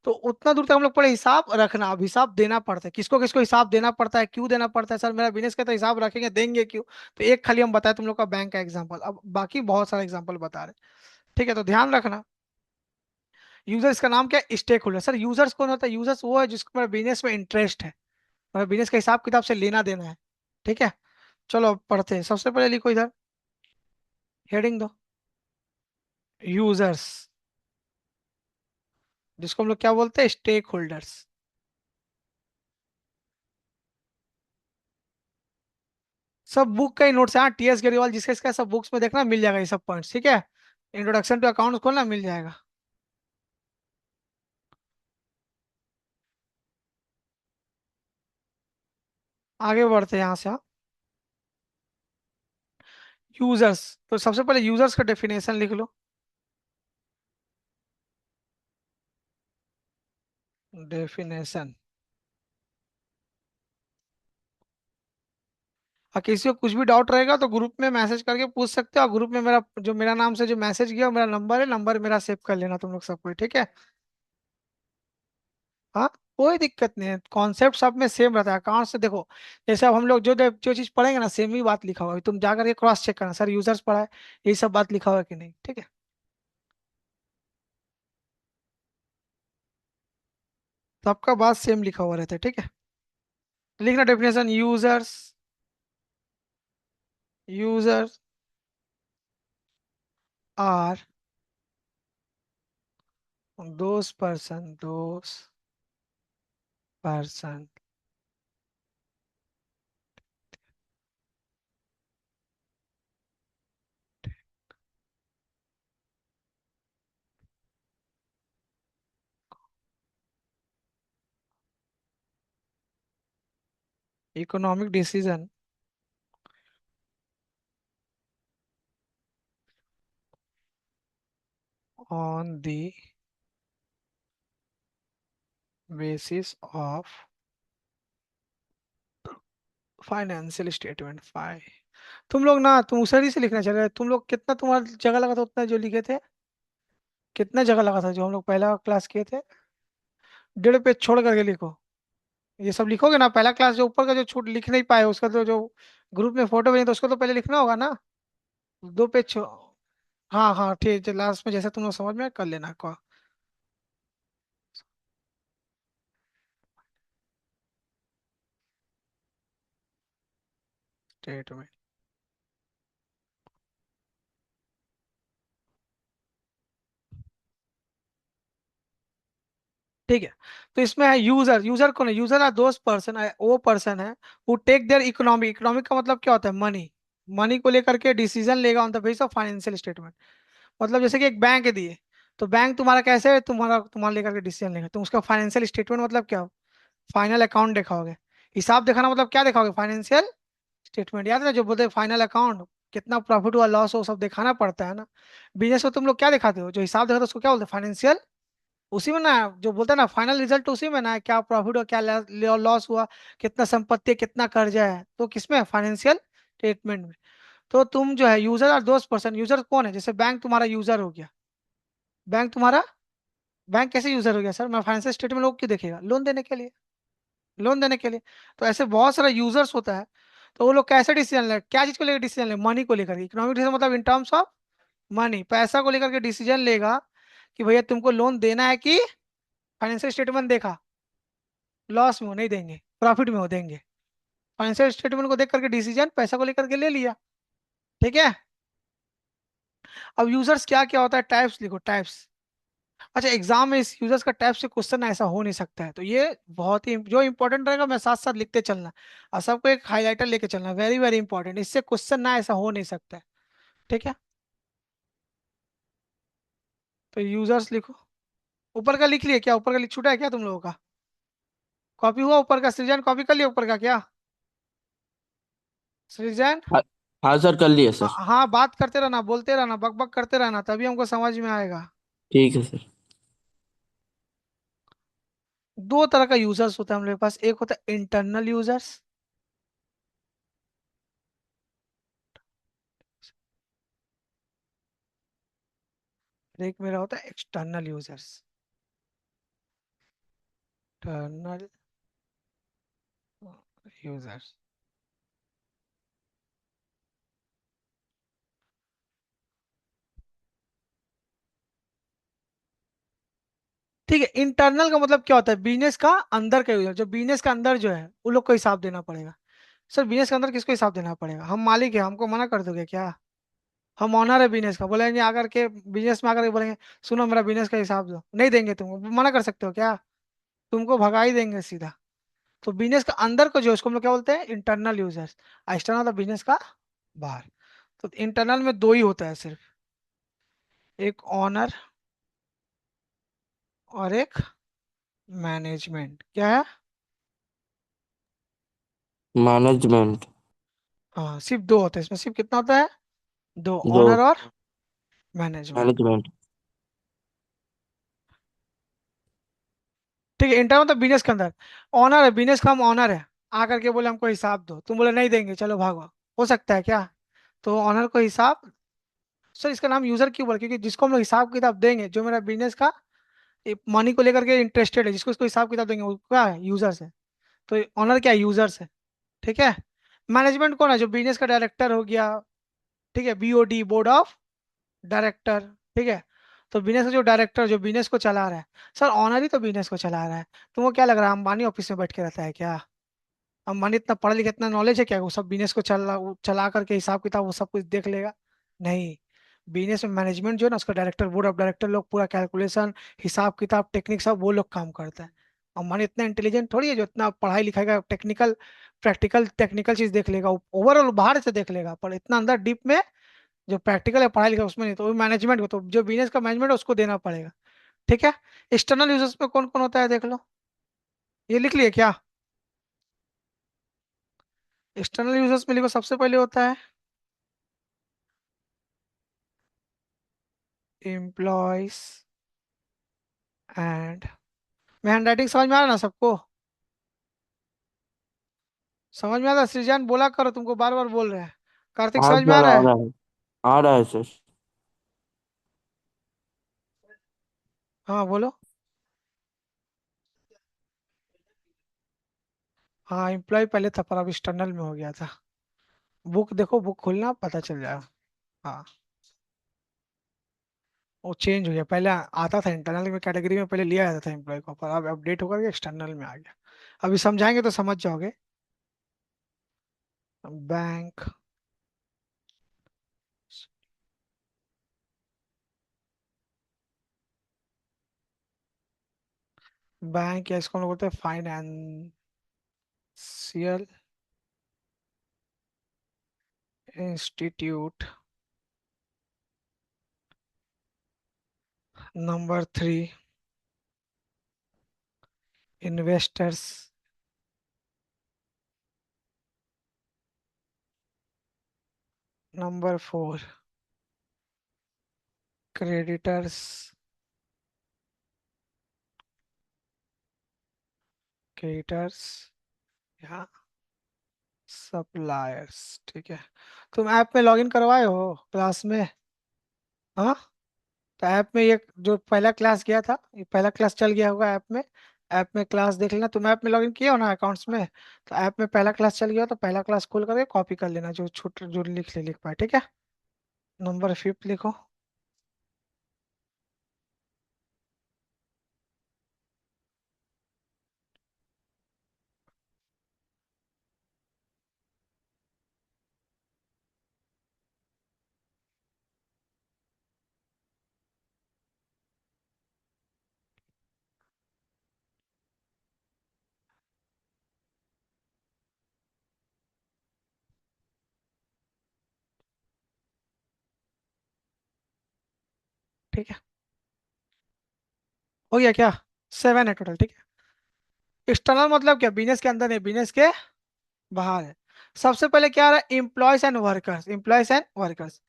तो उतना दूर तक हम लोग पढ़े हिसाब रखना। अब हिसाब देना पड़ता है, किसको किसको हिसाब देना पड़ता है, क्यों देना पड़ता है, सर मेरा बिजनेस का तो हिसाब रखेंगे, देंगे क्यों। तो एक खाली हम बताए तुम लोग का बैंक का एग्जांपल, अब बाकी बहुत सारे एग्जांपल बता रहे, ठीक है, तो ध्यान रखना। यूजर्स का नाम क्या है, स्टेक होल्डर। सर यूजर्स कौन होता है, यूजर्स वो है जिसको मेरा बिजनेस में इंटरेस्ट है, मेरा बिजनेस का हिसाब किताब से लेना देना है, ठीक है। चलो अब पढ़ते हैं, सबसे पहले लिखो इधर, हेडिंग दो, यूजर्स, जिसको हम लोग क्या बोलते हैं, स्टेक होल्डर्स। सब बुक का ही नोट्स है, हाँ, टीएस गरीवाल जिसका इसका सब बुक्स में देखना मिल जाएगा ये सब पॉइंट्स, ठीक है। इंट्रोडक्शन टू अकाउंट खोलना मिल जाएगा। आगे बढ़ते हैं यहाँ से, हाँ। यूजर्स, तो सबसे पहले यूजर्स का डेफिनेशन लिख लो। डेफिनेशन। और किसी को कुछ भी डाउट रहेगा तो ग्रुप में मैसेज करके पूछ सकते हो, और ग्रुप में मेरा नाम से जो मैसेज गया मेरा नंबर है, नंबर मेरा सेव कर लेना तुम लोग सबको, ठीक है। हाँ, कोई दिक्कत नहीं है, कॉन्सेप्ट सब में सेम रहता है। अकाउंट से देखो, जैसे अब हम लोग जो चीज पढ़ेंगे ना, सेम ही बात लिखा हुआ है, तुम जा करके क्रॉस चेक करना, सर यूजर्स पढ़ा है, यही सब बात लिखा हुआ है कि नहीं, ठीक है। सबका बात सेम लिखा हुआ रहता है, ठीक है। लिखना definition, users, users are those person economic decision on the basis of financial statement फाइ। तुम उसी से लिखना चाहिए, तुम लोग कितना तुम्हारा जगह लगा था उतना जो लिखे थे, कितना जगह लगा था जो हम लोग पहला क्लास किए थे। 1.5 पेज छोड़ करके लिखो। ये सब लिखोगे ना, पहला क्लास जो ऊपर का जो छूट लिख नहीं पाए उसका तो जो ग्रुप में फोटो भेजे तो उसको तो पहले लिखना होगा ना। 2 पेज हाँ हाँ ठीक है, लास्ट में जैसे तुम लोग समझ में आए, कर लेना को स्टेटमेंट। ठीक है। तो इसमें है यूजर, यूजर कौन है, यूजर आर दोस्त पर्सन है, वो पर्सन है who take their economic, economic का मतलब क्या होता है, मनी, मनी को लेकर के डिसीजन लेगा on the base of financial statement. मतलब जैसे कि एक बैंक दिए, तो बैंक तुम्हारा कैसे तुम्हारा तुम्हारा लेकर के डिसीजन लेगा, तुम उसका फाइनेंशियल स्टेटमेंट मतलब क्या, फाइनल अकाउंट दिखाओगे। हिसाब दिखाना मतलब क्या दिखाओगे, फाइनेंशियल स्टेटमेंट। याद है ना जो बोलते हैं फाइनल अकाउंट, कितना प्रॉफिट हुआ लॉस हो सब दिखाना पड़ता है ना। बिजनेस में तुम लोग क्या दिखाते हो, जो हिसाब दिखाते हो उसको क्या बोलते हैं, फाइनेंशियल। उसी में ना जो बोलते हैं ना फाइनल रिजल्ट, उसी में ना क्या प्रॉफिट हुआ, क्या लॉस हुआ, कितना संपत्ति है, कितना कर्जा है, तो किसमें, फाइनेंशियल स्टेटमेंट में। तो तुम जो है यूजर और दोस्त पर्सन, यूजर कौन है, जैसे बैंक तुम्हारा यूजर हो गया, बैंक तुम्हारा, बैंक कैसे यूजर हो गया सर, मैं फाइनेंशियल स्टेटमेंट लोग क्यों देखेगा, लोन देने के लिए, लोन देने के लिए। तो ऐसे बहुत सारा यूजर्स होता है, तो वो लोग कैसे डिसीजन ले, क्या चीज को लेकर डिसीजन ले, मनी को लेकर, इकोनॉमिक डिसीजन मतलब इन टर्म्स ऑफ मनी, पैसा को लेकर के डिसीजन लेगा कि भैया तुमको लोन देना है कि फाइनेंशियल स्टेटमेंट देखा, लॉस में हो नहीं देंगे, प्रॉफिट में हो देंगे, फाइनेंशियल स्टेटमेंट को देख करके डिसीजन पैसा को लेकर के ले लिया, ठीक है। अब यूजर्स क्या क्या होता है, टाइप्स लिखो, टाइप्स। अच्छा, एग्जाम में इस यूजर्स का टाइप से क्वेश्चन ऐसा हो नहीं सकता है, तो ये बहुत ही जो इंपॉर्टेंट रहेगा मैं साथ साथ लिखते चलना, और सबको एक हाईलाइटर लेके चलना, वेरी वेरी इंपॉर्टेंट, इससे क्वेश्चन ना ऐसा हो नहीं सकता है, ठीक है। तो यूजर्स लिखो, ऊपर का लिख लिए क्या, ऊपर का लिख छूटा है क्या तुम लोगों का, कॉपी हुआ ऊपर का, सृजन कॉपी कर लिया ऊपर का क्या, सृजन। हाँ। हाँ सर, कर लिए सर। हाँ, बात करते रहना, बोलते रहना, बक बक करते रहना, तभी हमको समझ में आएगा। ठीक है सर। दो तरह का यूजर्स होता है हम लोग के पास, एक होता है इंटरनल यूजर्स, एक मेरा होता है एक्सटर्नल यूजर्स, इंटरनल यूजर्स। ठीक है, इंटरनल का मतलब क्या होता है, बिजनेस का अंदर का यूजर, जो बिजनेस के अंदर जो है उन लोग को हिसाब देना पड़ेगा। सर बिजनेस के अंदर किसको हिसाब देना पड़ेगा, हम मालिक है, हमको मना कर दोगे क्या, हम ऑनर है बिजनेस का, बोलेंगे आकर के बिजनेस में आकर के बोलेंगे सुनो मेरा बिजनेस का हिसाब दो, नहीं देंगे, तुमको मना कर सकते हो क्या, तुमको भगा ही देंगे सीधा। तो बिजनेस का अंदर को जो है, उसको हम लोग क्या बोलते हैं, इंटरनल यूजर्स। एक्सटर्नल तो बिजनेस का बाहर। तो इंटरनल में दो ही होता है सिर्फ, एक ऑनर और एक मैनेजमेंट, क्या है, मैनेजमेंट। हाँ सिर्फ दो होते हैं इसमें, सिर्फ कितना होता है, दो, दो। ऑनर और मैनेजमेंट। मैनेजमेंट। ठीक है, इंटर्न मतलब बिजनेस के अंदर। ऑनर है, बिजनेस का हम ऑनर है, आकर के बोले हमको हिसाब दो, तुम बोले नहीं देंगे, चलो भागो। हो सकता है क्या? तो ऑनर को हिसाब। सर इसका नाम यूजर क्यों बोला? क्योंकि जिसको हम लोग हिसाब किताब देंगे, जो मेरा बिजनेस का मनी को लेकर के इंटरेस्टेड है, जिसको इसको हिसाब किताब देंगे, वो क्या है? यूजर्स है। तो ऑनर क्या है? यूजर्स है। ठीक है। मैनेजमेंट कौन है? जो बिजनेस का डायरेक्टर हो गया। ठीक है, बीओडी, बोर्ड ऑफ डायरेक्टर। ठीक है। तो बिजनेस का जो डायरेक्टर, जो बिजनेस को चला रहा है। सर ऑनर ही तो बिजनेस को चला रहा है। तुमको क्या लग रहा है अंबानी ऑफिस में बैठ के रहता है क्या? अंबानी इतना पढ़ा लिखा, इतना नॉलेज है क्या वो सब बिजनेस को चला करके हिसाब किताब वो सब कुछ देख लेगा? नहीं। बिजनेस में मैनेजमेंट जो है ना, उसका डायरेक्टर, बोर्ड ऑफ डायरेक्टर लोग पूरा कैलकुलेशन, हिसाब किताब, टेक्निक, सब वो लोग काम करता है। अंबानी इतना इंटेलिजेंट थोड़ी है जो इतना पढ़ाई लिखाई का टेक्निकल, प्रैक्टिकल टेक्निकल चीज देख लेगा। ओवरऑल बाहर से देख लेगा, पर इतना अंदर डीप में जो प्रैक्टिकल है पढ़ाई लिखाई उसमें नहीं। तो मैनेजमेंट को, तो जो बिजनेस का मैनेजमेंट है उसको देना पड़ेगा। ठीक है। एक्सटर्नल यूजर्स में कौन कौन होता है देख लो। ये लिख लिए क्या? एक्सटर्नल यूजर्स में लिखो, सबसे पहले होता है एम्प्लॉयज एंड। मैं हैंड राइटिंग समझ में आ रहा ना सबको? समझ में आ रहा है? सृजन बोला करो, तुमको बार बार बोल रहे हैं। कार्तिक हाँ समझ में आ सर, रहा आ है? रहा है। आ रहा है सर। हाँ बोलो। हाँ एम्प्लॉय पहले था, पर अब एक्सटर्नल में हो गया था। बुक देखो, बुक खोलना पता चल जाएगा। हाँ, वो चेंज हो गया। पहले आता था इंटरनल में कैटेगरी में, पहले लिया जाता था एम्प्लॉय को, पर अब अपडेट होकर के एक्सटर्नल में आ गया। अभी समझाएंगे तो समझ जाओगे। बैंक। बैंक या इसको हम लोग बोलते हैं financial institute. Number 3 investors. Number 4 creditors creditors या सप्लायर्स। ठीक है। तुम ऐप में लॉगिन करवाए हो क्लास में? हाँ। तो ऐप में ये जो पहला क्लास गया था, ये पहला क्लास चल गया होगा ऐप में। ऐप में क्लास देख लेना, तुम ऐप में लॉगिन किए हो ना अकाउंट्स में। तो ऐप में पहला क्लास चल गया, तो पहला क्लास खोल करके कॉपी कर लेना, जो छूट जो लिख पाए। ठीक है। नंबर 5 लिखो। ठीक है। हो गया क्या? 7 है टोटल। ठीक है। एक्सटर्नल मतलब क्या? बिजनेस के अंदर नहीं, बिजनेस के बाहर है। सबसे पहले क्या आ रहा है? Employees and workers. Employees and workers.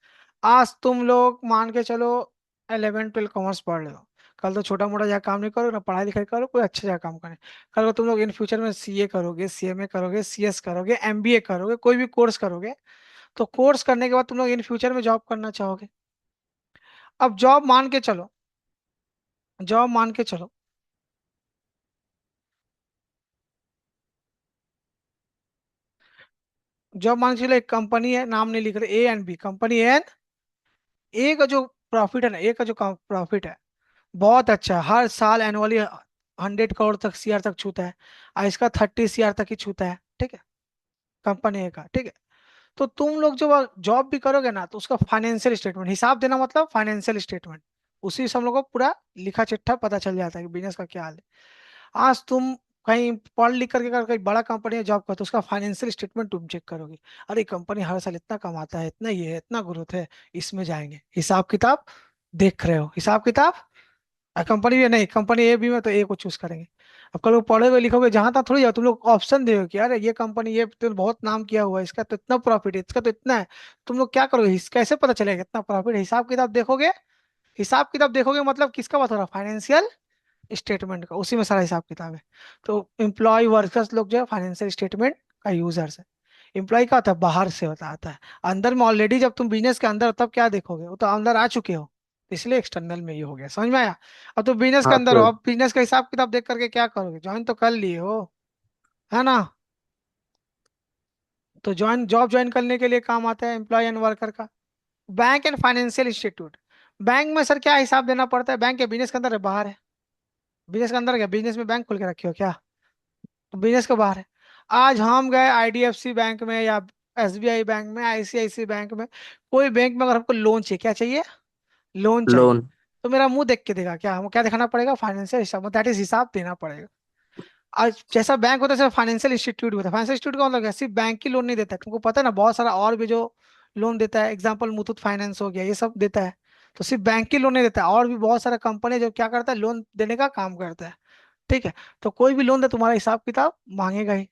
आज तुम लोग मान के चलो 11 12 कॉमर्स पढ़ रहे हो। कल तो छोटा मोटा जगह काम नहीं करो ना, पढ़ाई लिखाई करो, कोई अच्छा जगह काम करे। कल को तुम लोग इन फ्यूचर में सीए करोगे, सीएमए करोगे, सीएस करोगे, एमबीए करोगे, कोई भी कोर्स करोगे। तो कोर्स करने के बाद तुम लोग इन फ्यूचर में जॉब करना चाहोगे। अब जॉब मान के चलो, जॉब मान के चलो, जॉब मान के चलो, एक कंपनी है, नाम नहीं लिख रहे, ए एंड बी कंपनी है। ए का जो प्रॉफिट है ना, ए का जो प्रॉफिट है बहुत अच्छा है, हर साल एनुअली 100 करोड़ तक, सीआर तक छूता है। और इसका 30 सीआर तक ही छूता है। ठीक है। कंपनी ए का। ठीक है। तो तुम लोग जब जॉब भी करोगे ना, तो उसका फाइनेंशियल स्टेटमेंट, हिसाब देना मतलब फाइनेंशियल स्टेटमेंट, उसी से हम लोग को पूरा लिखा चिट्ठा पता चल जाता है कि बिजनेस का क्या हाल है। आज तुम कहीं पढ़ लिख करके अगर कहीं बड़ा कंपनी में जॉब करते हो, उसका फाइनेंशियल स्टेटमेंट तुम चेक करोगे। अरे कंपनी हर साल इतना कमाता है, इतना ये है, इतना ग्रोथ है, इसमें जाएंगे। हिसाब किताब देख रहे हो? हिसाब किताब। कंपनी भी नहीं, कंपनी ए भी में तो ए को चूज करेंगे। अब कल को पढ़ोगे लिखोगे जहां तक थोड़ी जाओ, तुम लोग ऑप्शन दोगे कि अरे ये कंपनी, ये तो बहुत नाम किया हुआ है, इसका तो इतना प्रॉफिट है, इसका तो इतना है। तुम लोग क्या करोगे? कैसे पता चलेगा इतना प्रॉफिट? हिसाब किताब देखोगे। हिसाब किताब देखोगे मतलब किसका बात हो रहा है? फाइनेंशियल स्टेटमेंट का, उसी में सारा हिसाब किताब है। तो एम्प्लॉय वर्कर्स लोग जो है फाइनेंशियल स्टेटमेंट का यूजर्स है। एम्प्लॉय का होता है बाहर से होता आता है। अंदर में ऑलरेडी जब तुम बिजनेस के अंदर हो तब क्या देखोगे, वो तो अंदर आ चुके हो, इसलिए एक्सटर्नल में ये हो गया, समझ में आया। अब तो बिजनेस के हाँ अंदर हो, सर। अब बिजनेस का हिसाब किताब देख करके क्या करोगे, ज्वाइन तो कर लिए हो, है ना। तो ज्वाइन जॉब ज्वाइन करने के लिए काम आता है एम्प्लॉय एंड वर्कर का। Bank and financial institute, bank में सर क्या हिसाब देना पड़ता है, बैंक के बिजनेस के अंदर है बाहर है, बिजनेस के अंदर क्या, बिजनेस में बैंक खोल के रखे हो क्या, तो बिजनेस के बाहर है। आज हम गए आईडीएफसी बैंक में या एसबीआई बैंक में, आईसीआईसी बैंक में, कोई बैंक में अगर हमको लोन चाहिए, क्या चाहिए, लोन चाहिए, लोन। तो मेरा मुंह देख के देगा क्या, हमको क्या दिखाना पड़ेगा, फाइनेंशियल हिसाब, दैट इज हिसाब देना पड़ेगा। आज जैसा बैंक होता है जैसा फाइनेंशियल इंस्टीट्यूट होता है, फाइनेंशियल इंस्टीट्यूट का मतलब क्या, सिर्फ बैंक की लोन नहीं देता है, तुमको पता है ना, बहुत सारा और भी जो लोन देता है, एग्जाम्पल मुथूट फाइनेंस हो गया, ये सब देता है। तो सिर्फ बैंक की लोन नहीं देता है, और भी बहुत सारा कंपनी जो क्या करता है, लोन देने का काम करता है। ठीक है। तो कोई भी लोन दे तुम्हारा हिसाब किताब मांगेगा ही।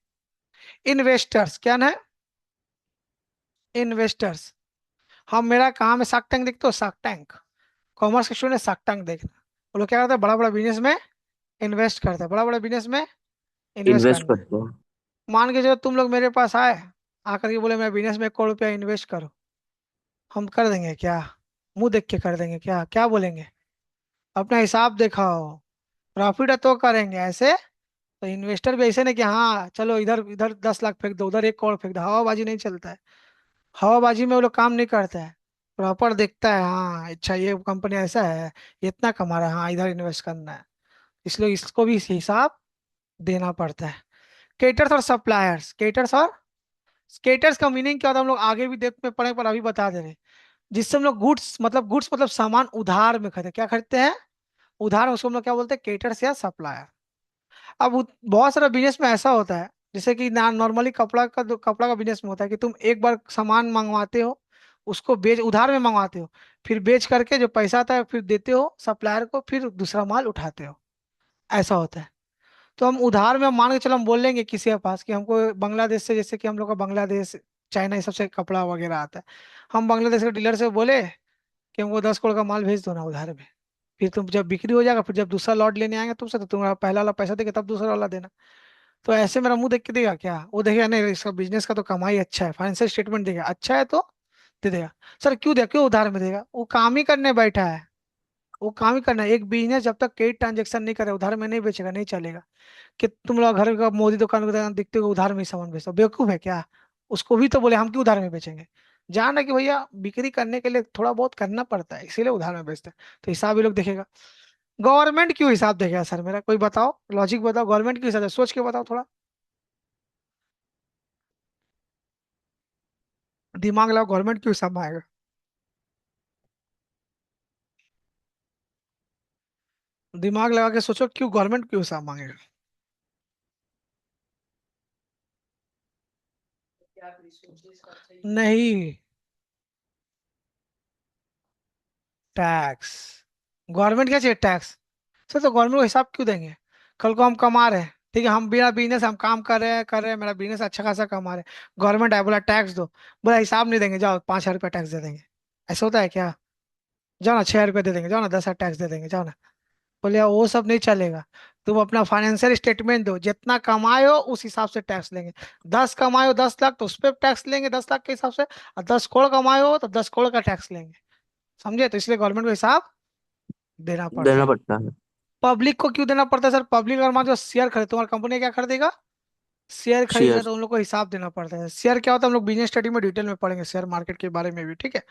इन्वेस्टर्स क्या ना है, इन्वेस्टर्स, हम, मेरा काम है शार्क टैंक देखते हो, शार्क टैंक, कॉमर्स के स्टूडेंट शार्क टैंक देखना। वो लोग क्या करते हैं, बड़ा बड़ा बिजनेस में इन्वेस्ट करते हैं, बड़ा बड़ा बिजनेस में इन्वेस्ट इन्वेस्ट करना है। करते हैं। मान के जो तुम लोग मेरे पास आए, आकर के बोले मैं बिजनेस में 1 करोड़ रुपया इन्वेस्ट करो, हम कर देंगे क्या, मुंह देख के कर देंगे क्या, क्या बोलेंगे, अपना हिसाब दिखाओ, प्रॉफिट है तो करेंगे ऐसे। तो इन्वेस्टर भी ऐसे नहीं कि हाँ चलो इधर इधर 10 लाख फेंक दो, उधर 1 करोड़ फेंक दो, हवाबाजी नहीं चलता है। हवाबाजी में वो लोग काम नहीं करता है, प्रॉपर देखता है, हाँ अच्छा ये कंपनी ऐसा है, ये इतना कमा रहा है, हाँ इधर इन्वेस्ट करना है, इसलिए इसको भी हिसाब देना पड़ता है। केटर्स और सप्लायर्स, केटर्स और केटर्स का मीनिंग क्या होता है हम लोग आगे भी डेप्थ में पढ़े, पर अभी बता दे रहे हैं। जिससे हम लोग गुड्स मतलब सामान उधार में खरीदते, क्या खरीदते हैं, उधार में, उसको हम लोग क्या बोलते हैं, केटर्स या सप्लायर। अब बहुत सारा बिजनेस में ऐसा होता है, जैसे कि नॉर्मली कपड़ा का बिजनेस में होता है कि तुम एक बार सामान मंगवाते हो, उसको बेच उधार में मंगवाते हो, फिर बेच करके जो पैसा आता है फिर देते हो सप्लायर को, फिर दूसरा माल उठाते हो, ऐसा होता है। तो हम उधार में, हम मान के चलो हम बोल लेंगे किसी के पास कि हमको बांग्लादेश से, जैसे कि हम लोग का बांग्लादेश चाइना ये सबसे कपड़ा वगैरह आता है, हम बांग्लादेश के डीलर से बोले कि हमको 10 करोड़ का माल भेज दो ना उधार में, फिर तुम जब बिक्री हो जाएगा, फिर जब दूसरा लॉट लेने आएंगे तुमसे, तो तुम्हारा पहला वाला पैसा देगा तब दूसरा वाला देना। तो ऐसे मेरा मुंह देख के देगा क्या, वो देखेगा नहीं इसका बिजनेस का तो कमाई अच्छा है, फाइनेंशियल स्टेटमेंट देगा अच्छा है तो दे देगा। सर क्यों दे, क्यों उधार में देगा, वो काम ही करने बैठा है, वो काम ही करना है। एक बिजनेस जब तक कई ट्रांजेक्शन नहीं करे उधार में नहीं बेचेगा, नहीं चलेगा। कि तुम लोग घर का मोदी दुकान को दिखते हो उधार में ही सामान बेचते हो, बेवकूफ है क्या, उसको भी तो बोले हम क्यों उधार में बेचेंगे, जान है कि भैया बिक्री करने के लिए थोड़ा बहुत करना पड़ता है, इसीलिए उधार में बेचते हैं। तो हिसाब ये लोग देखेगा। गवर्नमेंट क्यों हिसाब देखेगा सर, मेरा कोई बताओ लॉजिक बताओ, गवर्नमेंट क्यों हिसाब सोच के बताओ थोड़ा, दिमाग लगाओ, गवर्नमेंट क्यों हिसाब मांगेगा, दिमाग लगा के सोचो क्यों गवर्नमेंट क्यों हिसाब मांगेगा। नहीं, टैक्स, गवर्नमेंट क्या चाहिए, टैक्स। सर तो गवर्नमेंट को हिसाब क्यों देंगे, कल को हम कमा रहे हैं, ठीक है, हम बिना बिजनेस हम काम कर रहे हैं, मेरा बिजनेस अच्छा खासा कमा रहे हैं, गवर्नमेंट आया बोला टैक्स दो, बोला हिसाब नहीं देंगे, जाओ 5,000 रुपया टैक्स दे देंगे, ऐसा होता है क्या, जाओ ना 6,000 रुपया दे देंगे, जाओ ना 10,000 टैक्स दे देंगे, जाओ ना। बोले यार, वो सब नहीं चलेगा, तुम अपना फाइनेंशियल स्टेटमेंट दो, जितना कमाए हो उस हिसाब से टैक्स लेंगे। 10 कमाए हो 10 लाख तो उस पर टैक्स लेंगे 10 लाख के हिसाब से, और 10 करोड़ कमाए हो तो 10 करोड़ का टैक्स लेंगे, समझे, तो इसलिए गवर्नमेंट को हिसाब देना पड़ता देना है। पड़ता है। पब्लिक को क्यों देना पड़ता है सर, पब्लिक अगर मान लो शेयर खरीदे, तुम्हारी कंपनी क्या खरीदेगा, शेयर खरीदेगा, शेयर। तो उन लोग को हिसाब देना पड़ता है। शेयर क्या होता है हम लोग बिजनेस स्टडी में डिटेल में पढ़ेंगे शेयर मार्केट के बारे में भी, ठीक है।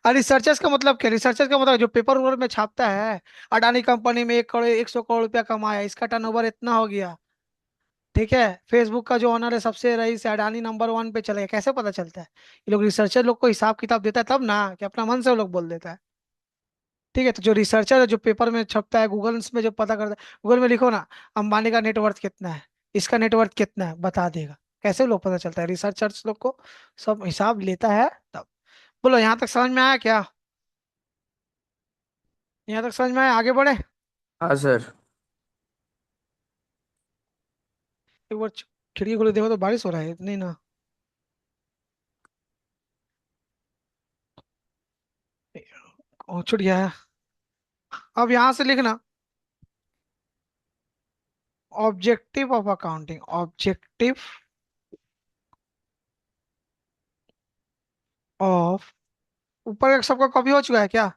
और रिसर्चर्स का मतलब क्या, रिसर्चर्स का मतलब जो पेपर वूपर में छापता है, अडानी कंपनी में 1 करोड़ 100 करोड़ रुपया कमाया, इसका टर्नओवर इतना हो गया, ठीक है, फेसबुक का जो ऑनर है सबसे रईस है, अडानी नंबर 1 पे चले गया, कैसे पता चलता है, ये लोग रिसर्चर लोग को हिसाब किताब देता है तब ना, कि अपना मन से वो लोग बोल देता है। ठीक है, तो जो रिसर्चर है जो पेपर में छपता है, गूगल में जो पता करता है, गूगल में लिखो ना अंबानी का नेटवर्थ कितना है, इसका नेटवर्थ कितना है, बता देगा। कैसे लोग पता चलता है, रिसर्चर्स लोग को सब हिसाब लेता है तब। बोलो यहाँ तक समझ में आया क्या, यहाँ तक समझ में आया, आगे बढ़े। हाँ सर। एक बार खिड़की खोले देखो तो बारिश हो रहा है नहीं ना, छुट गया है। अब यहाँ से लिखना, objective of accounting, objective of, ऊपर एक सबका कॉपी हो चुका है क्या?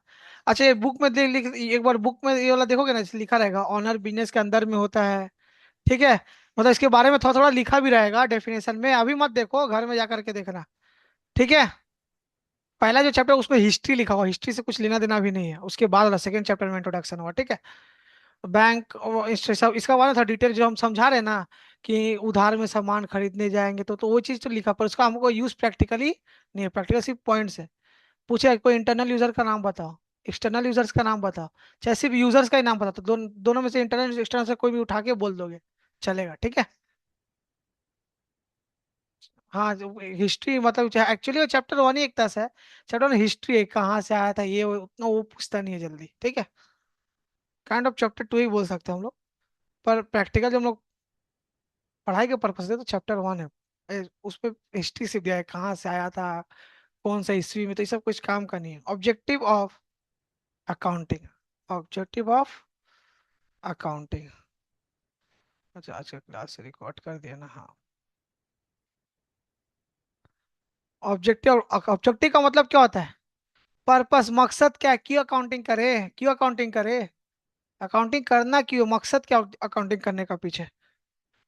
अच्छा, ये बुक में एक बार बुक में ये वाला देखोगे ना, इसमें लिखा रहेगा ऑनर बिजनेस के अंदर में होता है। ठीक है, मतलब इसके बारे में थोड़ा थोड़ा लिखा भी रहेगा डेफिनेशन में, अभी मत देखो, घर में जाकर के देखना। ठीक है, पहला जो चैप्टर उसमें हिस्ट्री लिखा हुआ, हिस्ट्री से कुछ लेना देना भी नहीं है, उसके बाद वाला सेकंड चैप्टर में इंट्रोडक्शन हुआ। ठीक है, बैंक सब इसका वाला था डिटेल जो हम समझा रहे हैं ना, कि उधार में सामान खरीदने जाएंगे तो वो चीज तो लिखा, पर उसका हमको यूज प्रैक्टिकली नहीं है, प्रैक्टिकल सिर्फ पॉइंट्स है। पूछे कोई इंटरनल यूजर का नाम बताओ, एक्सटर्नल यूजर्स का नाम बताओ, चाहे सिर्फ यूजर्स का ही नाम बताओ, तो दोनों में से इंटरनल एक्सटर्नल से कोई भी उठा के बोल दोगे, चलेगा। ठीक है, हाँ, हिस्ट्री मतलब एक्चुअली वो चैप्टर वन ही एक तरह से है, चैप्टर वन हिस्ट्री है, कहाँ से आया था ये उतना वो पूछता नहीं है जल्दी। ठीक है, काइंड ऑफ चैप्टर टू ही बोल सकते हैं हम लोग, पर प्रैक्टिकल जब हम लोग पढ़ाई के पर्पज से तो चैप्टर वन है। उस पे हिस्ट्री से दिया है, कहाँ से आया था, कौन सा ईस्वी में, तो ये सब कुछ काम का नहीं है। Objective of accounting, objective of accounting. अच्छा, आज का क्लास रिकॉर्ड कर दिया ना, हाँ। ऑब्जेक्टिव, ऑब्जेक्टिव का मतलब क्या होता है? पर्पस, मकसद क्या है, क्यों अकाउंटिंग करे, क्यों अकाउंटिंग करे, अकाउंटिंग करना क्यों, मकसद क्या अकाउंटिंग करने का पीछे।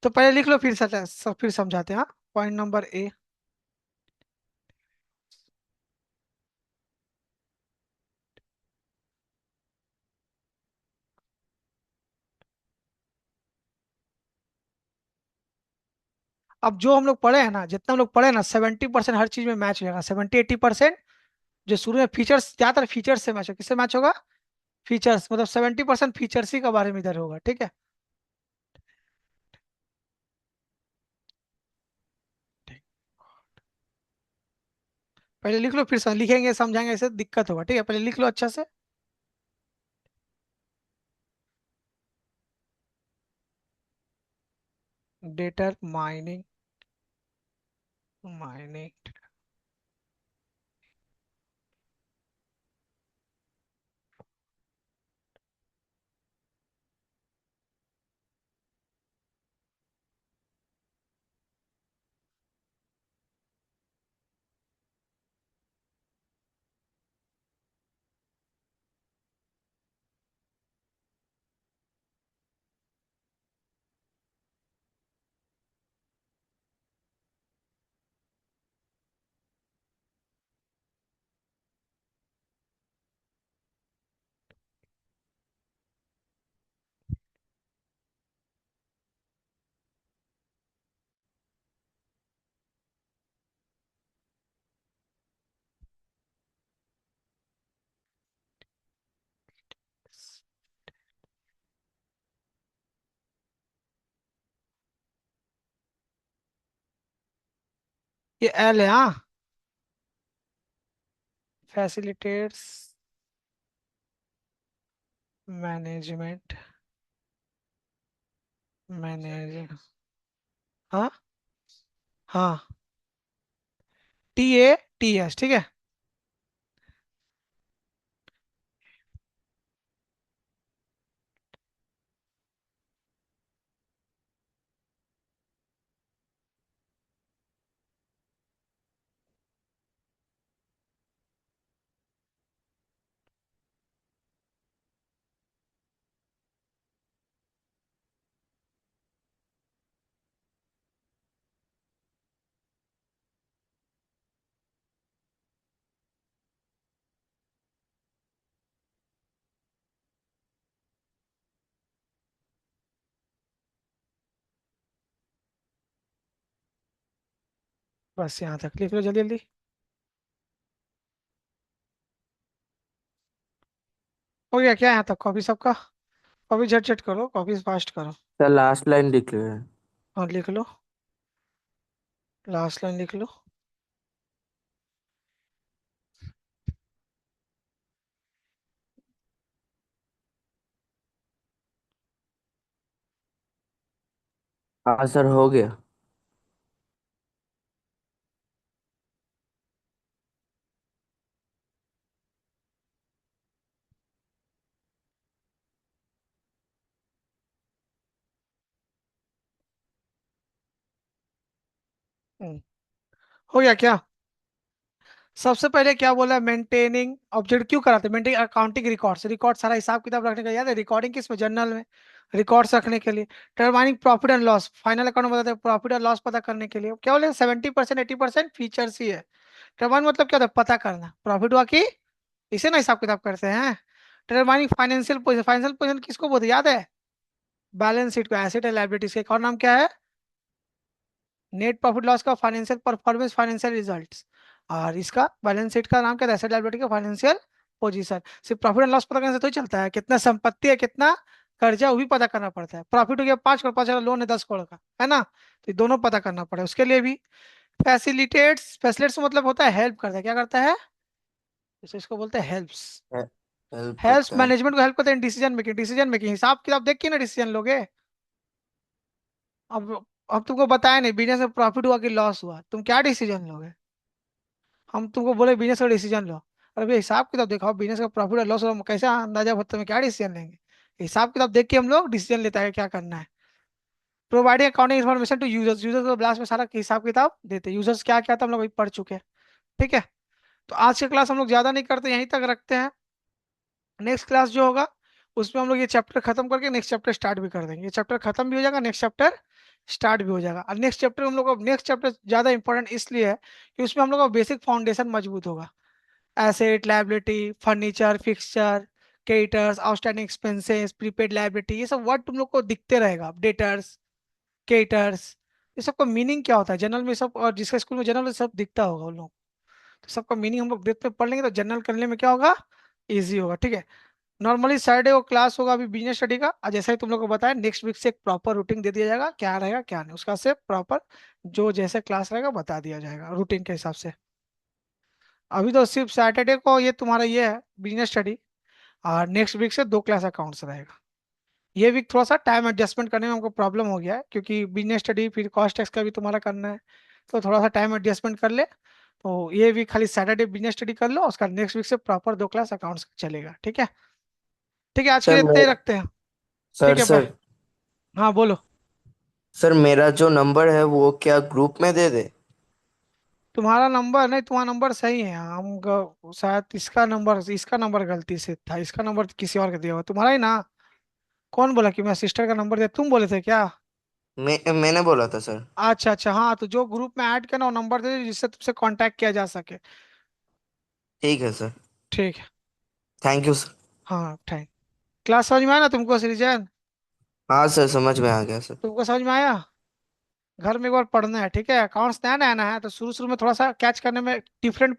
तो पहले लिख लो, फिर समझाते हैं। पॉइंट नंबर ए, अब जो हम लोग पढ़े हैं ना, जितना हम लोग पढ़े ना, 70% हर चीज में मैच हो जाएगा, 70-80%। जो शुरू में फीचर्स, ज्यादातर फीचर्स से मैच हो, किससे मैच होगा? फीचर्स, मतलब 70% फीचर्स ही के बारे में इधर होगा। ठीक है, ठीक। पहले लिख लो, फिर लिखेंगे समझाएंगे, ऐसे दिक्कत होगा। ठीक है, पहले लिख लो अच्छा से। Debtor mining, mining. ये एल है, हाँ। फैसिलिटेट्स मैनेजमेंट, मैनेज, हाँ, हाँ, TATS। ठीक है, बस यहाँ तक लिख लो जल्दी जल्दी। हो गया क्या यहाँ तक कॉपी सबका? कॉपी झट झट करो, कॉपी फास्ट करो। सर लास्ट लाइन लिख रहे हैं। और लिख लो, लास्ट लाइन लिख लो। हाँ सर, हो गया। हम्म, हो गया क्या? सबसे पहले क्या बोला है, मेंटेनिंग ऑब्जेक्ट क्यों कराते हैं, मेंटेनिंग अकाउंटिंग रिकॉर्ड्स, रिकॉर्ड सारा हिसाब किताब रखने का, याद है रिकॉर्डिंग किस में, जर्नल में, रिकॉर्ड्स रखने के लिए। Determining profit and loss, final account में बताते हैं प्रॉफिट और लॉस पता करने के लिए, क्या बोले 70% 80% फीचर्स ही है। डिटरमाइन मतलब क्या होता है, पता करना प्रॉफिट हुआ कि, इसे ना हिसाब किताब करते हैं। Determining financial position, financial position किसको बोलते हैं, याद है, बैलेंस शीट को, एसेट एंड लायबिलिटीज का एक और नाम क्या है, नेट प्रॉफिट लॉस का फाइनेंशियल परफॉर्मेंस, फाइनेंशियल रिजल्ट्स। और इसका बैलेंस शीट का नाम क्या है, एसेट लायबिलिटी का फाइनेंशियल पोजीशन। सिर्फ प्रॉफिट एंड लॉस पता करने से तो ही चलता है, कितना संपत्ति है कितना कर्जा, वो भी पता करना पड़ता है। प्रॉफिट हो गया 5 करोड़, 5 करोड़ लोन है 10 करोड़ का, है ना, तो ये दोनों पता करना पड़ेगा उसके लिए भी। फैसिलिटेट्स, फैसिलिटेट्स मतलब होता है हेल्प करता है, क्या करता है, जैसे इसको बोलते हैं हेल्प्स। हेल्प हेल्प्स करता है। मैनेजमेंट को हेल्प करते हैं डिसीजन मेकिंग, डिसीजन मेकिंग हिसाब किताब देख के ना डिसीजन लोगे। अब अब तुमको बताया नहीं बिजनेस में प्रॉफिट हुआ कि लॉस हुआ, तुम क्या डिसीजन लोगे, हम तुमको बोले बिजनेस का डिसीजन लो, अरे भैया हिसाब किताब दिखाओ, बिजनेस का प्रॉफिट और लॉस हो कैसे अंदाजा होता है, क्या डिसीजन लेंगे। हिसाब किताब देख के हम लोग डिसीजन लेता है क्या करना है। Providing accounting information to users, users को लास्ट में सारा हिसाब किताब देते हैं, यूजर्स क्या क्या था हम लोग अभी पढ़ चुके हैं। ठीक है, तो आज की क्लास हम लोग ज्यादा नहीं करते, यहीं तक रखते हैं। नेक्स्ट क्लास जो होगा उसमें हम लोग ये चैप्टर खत्म करके नेक्स्ट चैप्टर स्टार्ट भी कर देंगे, ये चैप्टर खत्म भी हो जाएगा, नेक्स्ट चैप्टर स्टार्ट भी हो जाएगा। और नेक्स्ट चैप्टर हम लोग को, नेक्स्ट चैप्टर ज्यादा इंपॉर्टेंट इसलिए है कि उसमें हम लोग का बेसिक फाउंडेशन मजबूत होगा। Asset liability, furniture fixture, creditors, outstanding expenses, prepaid liability, ये सब वर्ड तुम लोग को दिखते रहेगा, डेटर्स, क्रेडिटर्स, ये सब का मीनिंग क्या होता है जनरल में सब, और जिसके स्कूल में जनरल में सब दिखता होगा उन लोग, तो सबका मीनिंग हम लोग डेट में पढ़ लेंगे तो जनरल करने में क्या होगा, इजी होगा। ठीक है, नॉर्मली सैटरडे को क्लास होगा अभी बिजनेस स्टडी का, और जैसे ही तुम लोग को बताया नेक्स्ट वीक से एक प्रॉपर रूटीन दे दिया जाएगा, क्या रहेगा क्या नहीं, उसका से प्रॉपर जो जैसे क्लास रहेगा बता दिया जाएगा रूटीन के हिसाब से। अभी तो सिर्फ सैटरडे को ये तुम्हारा ये है बिजनेस स्टडी, और नेक्स्ट वीक से 2 क्लास अकाउंट्स रहेगा। ये वीक थोड़ा सा टाइम एडजस्टमेंट करने में हमको प्रॉब्लम हो गया है, क्योंकि बिजनेस स्टडी फिर कॉस्ट टैक्स का भी तुम्हारा करना है, तो थोड़ा सा टाइम एडजस्टमेंट कर ले। तो ये वीक खाली सैटरडे बिजनेस स्टडी कर लो, उसका नेक्स्ट वीक से प्रॉपर 2 क्लास अकाउंट्स चलेगा। ठीक है, ठीक है, आज के सर लिए इतना मैं ही रखते हैं। सर ठीक है, बाय। सर हाँ बोलो। सर मेरा जो नंबर है वो क्या ग्रुप में दे दे? तुम्हारा नंबर नहीं, तुम्हारा नंबर सही है, शायद इसका नंबर गलती से था, इसका नंबर किसी और का दिया हुआ तुम्हारा ही ना। कौन बोला कि मैं सिस्टर का नंबर दिया, तुम बोले थे क्या? मैंने बोला था सर। अच्छा अच्छा, हाँ तो जो ग्रुप में ऐड करना वो नंबर दे दो जिससे तुमसे कांटेक्ट किया जा सके। ठीक है सर। ठीक है। Thank you sir. हाँ थैंक। क्लास समझ में आया ना तुमको सृजन? हाँ सर, समझ में आ गया सर। तुमको समझ में आया? घर में एक बार पढ़ना है, ठीक है, अकाउंट्स नया नया है तो शुरू शुरू में थोड़ा सा कैच करने में डिफरेंट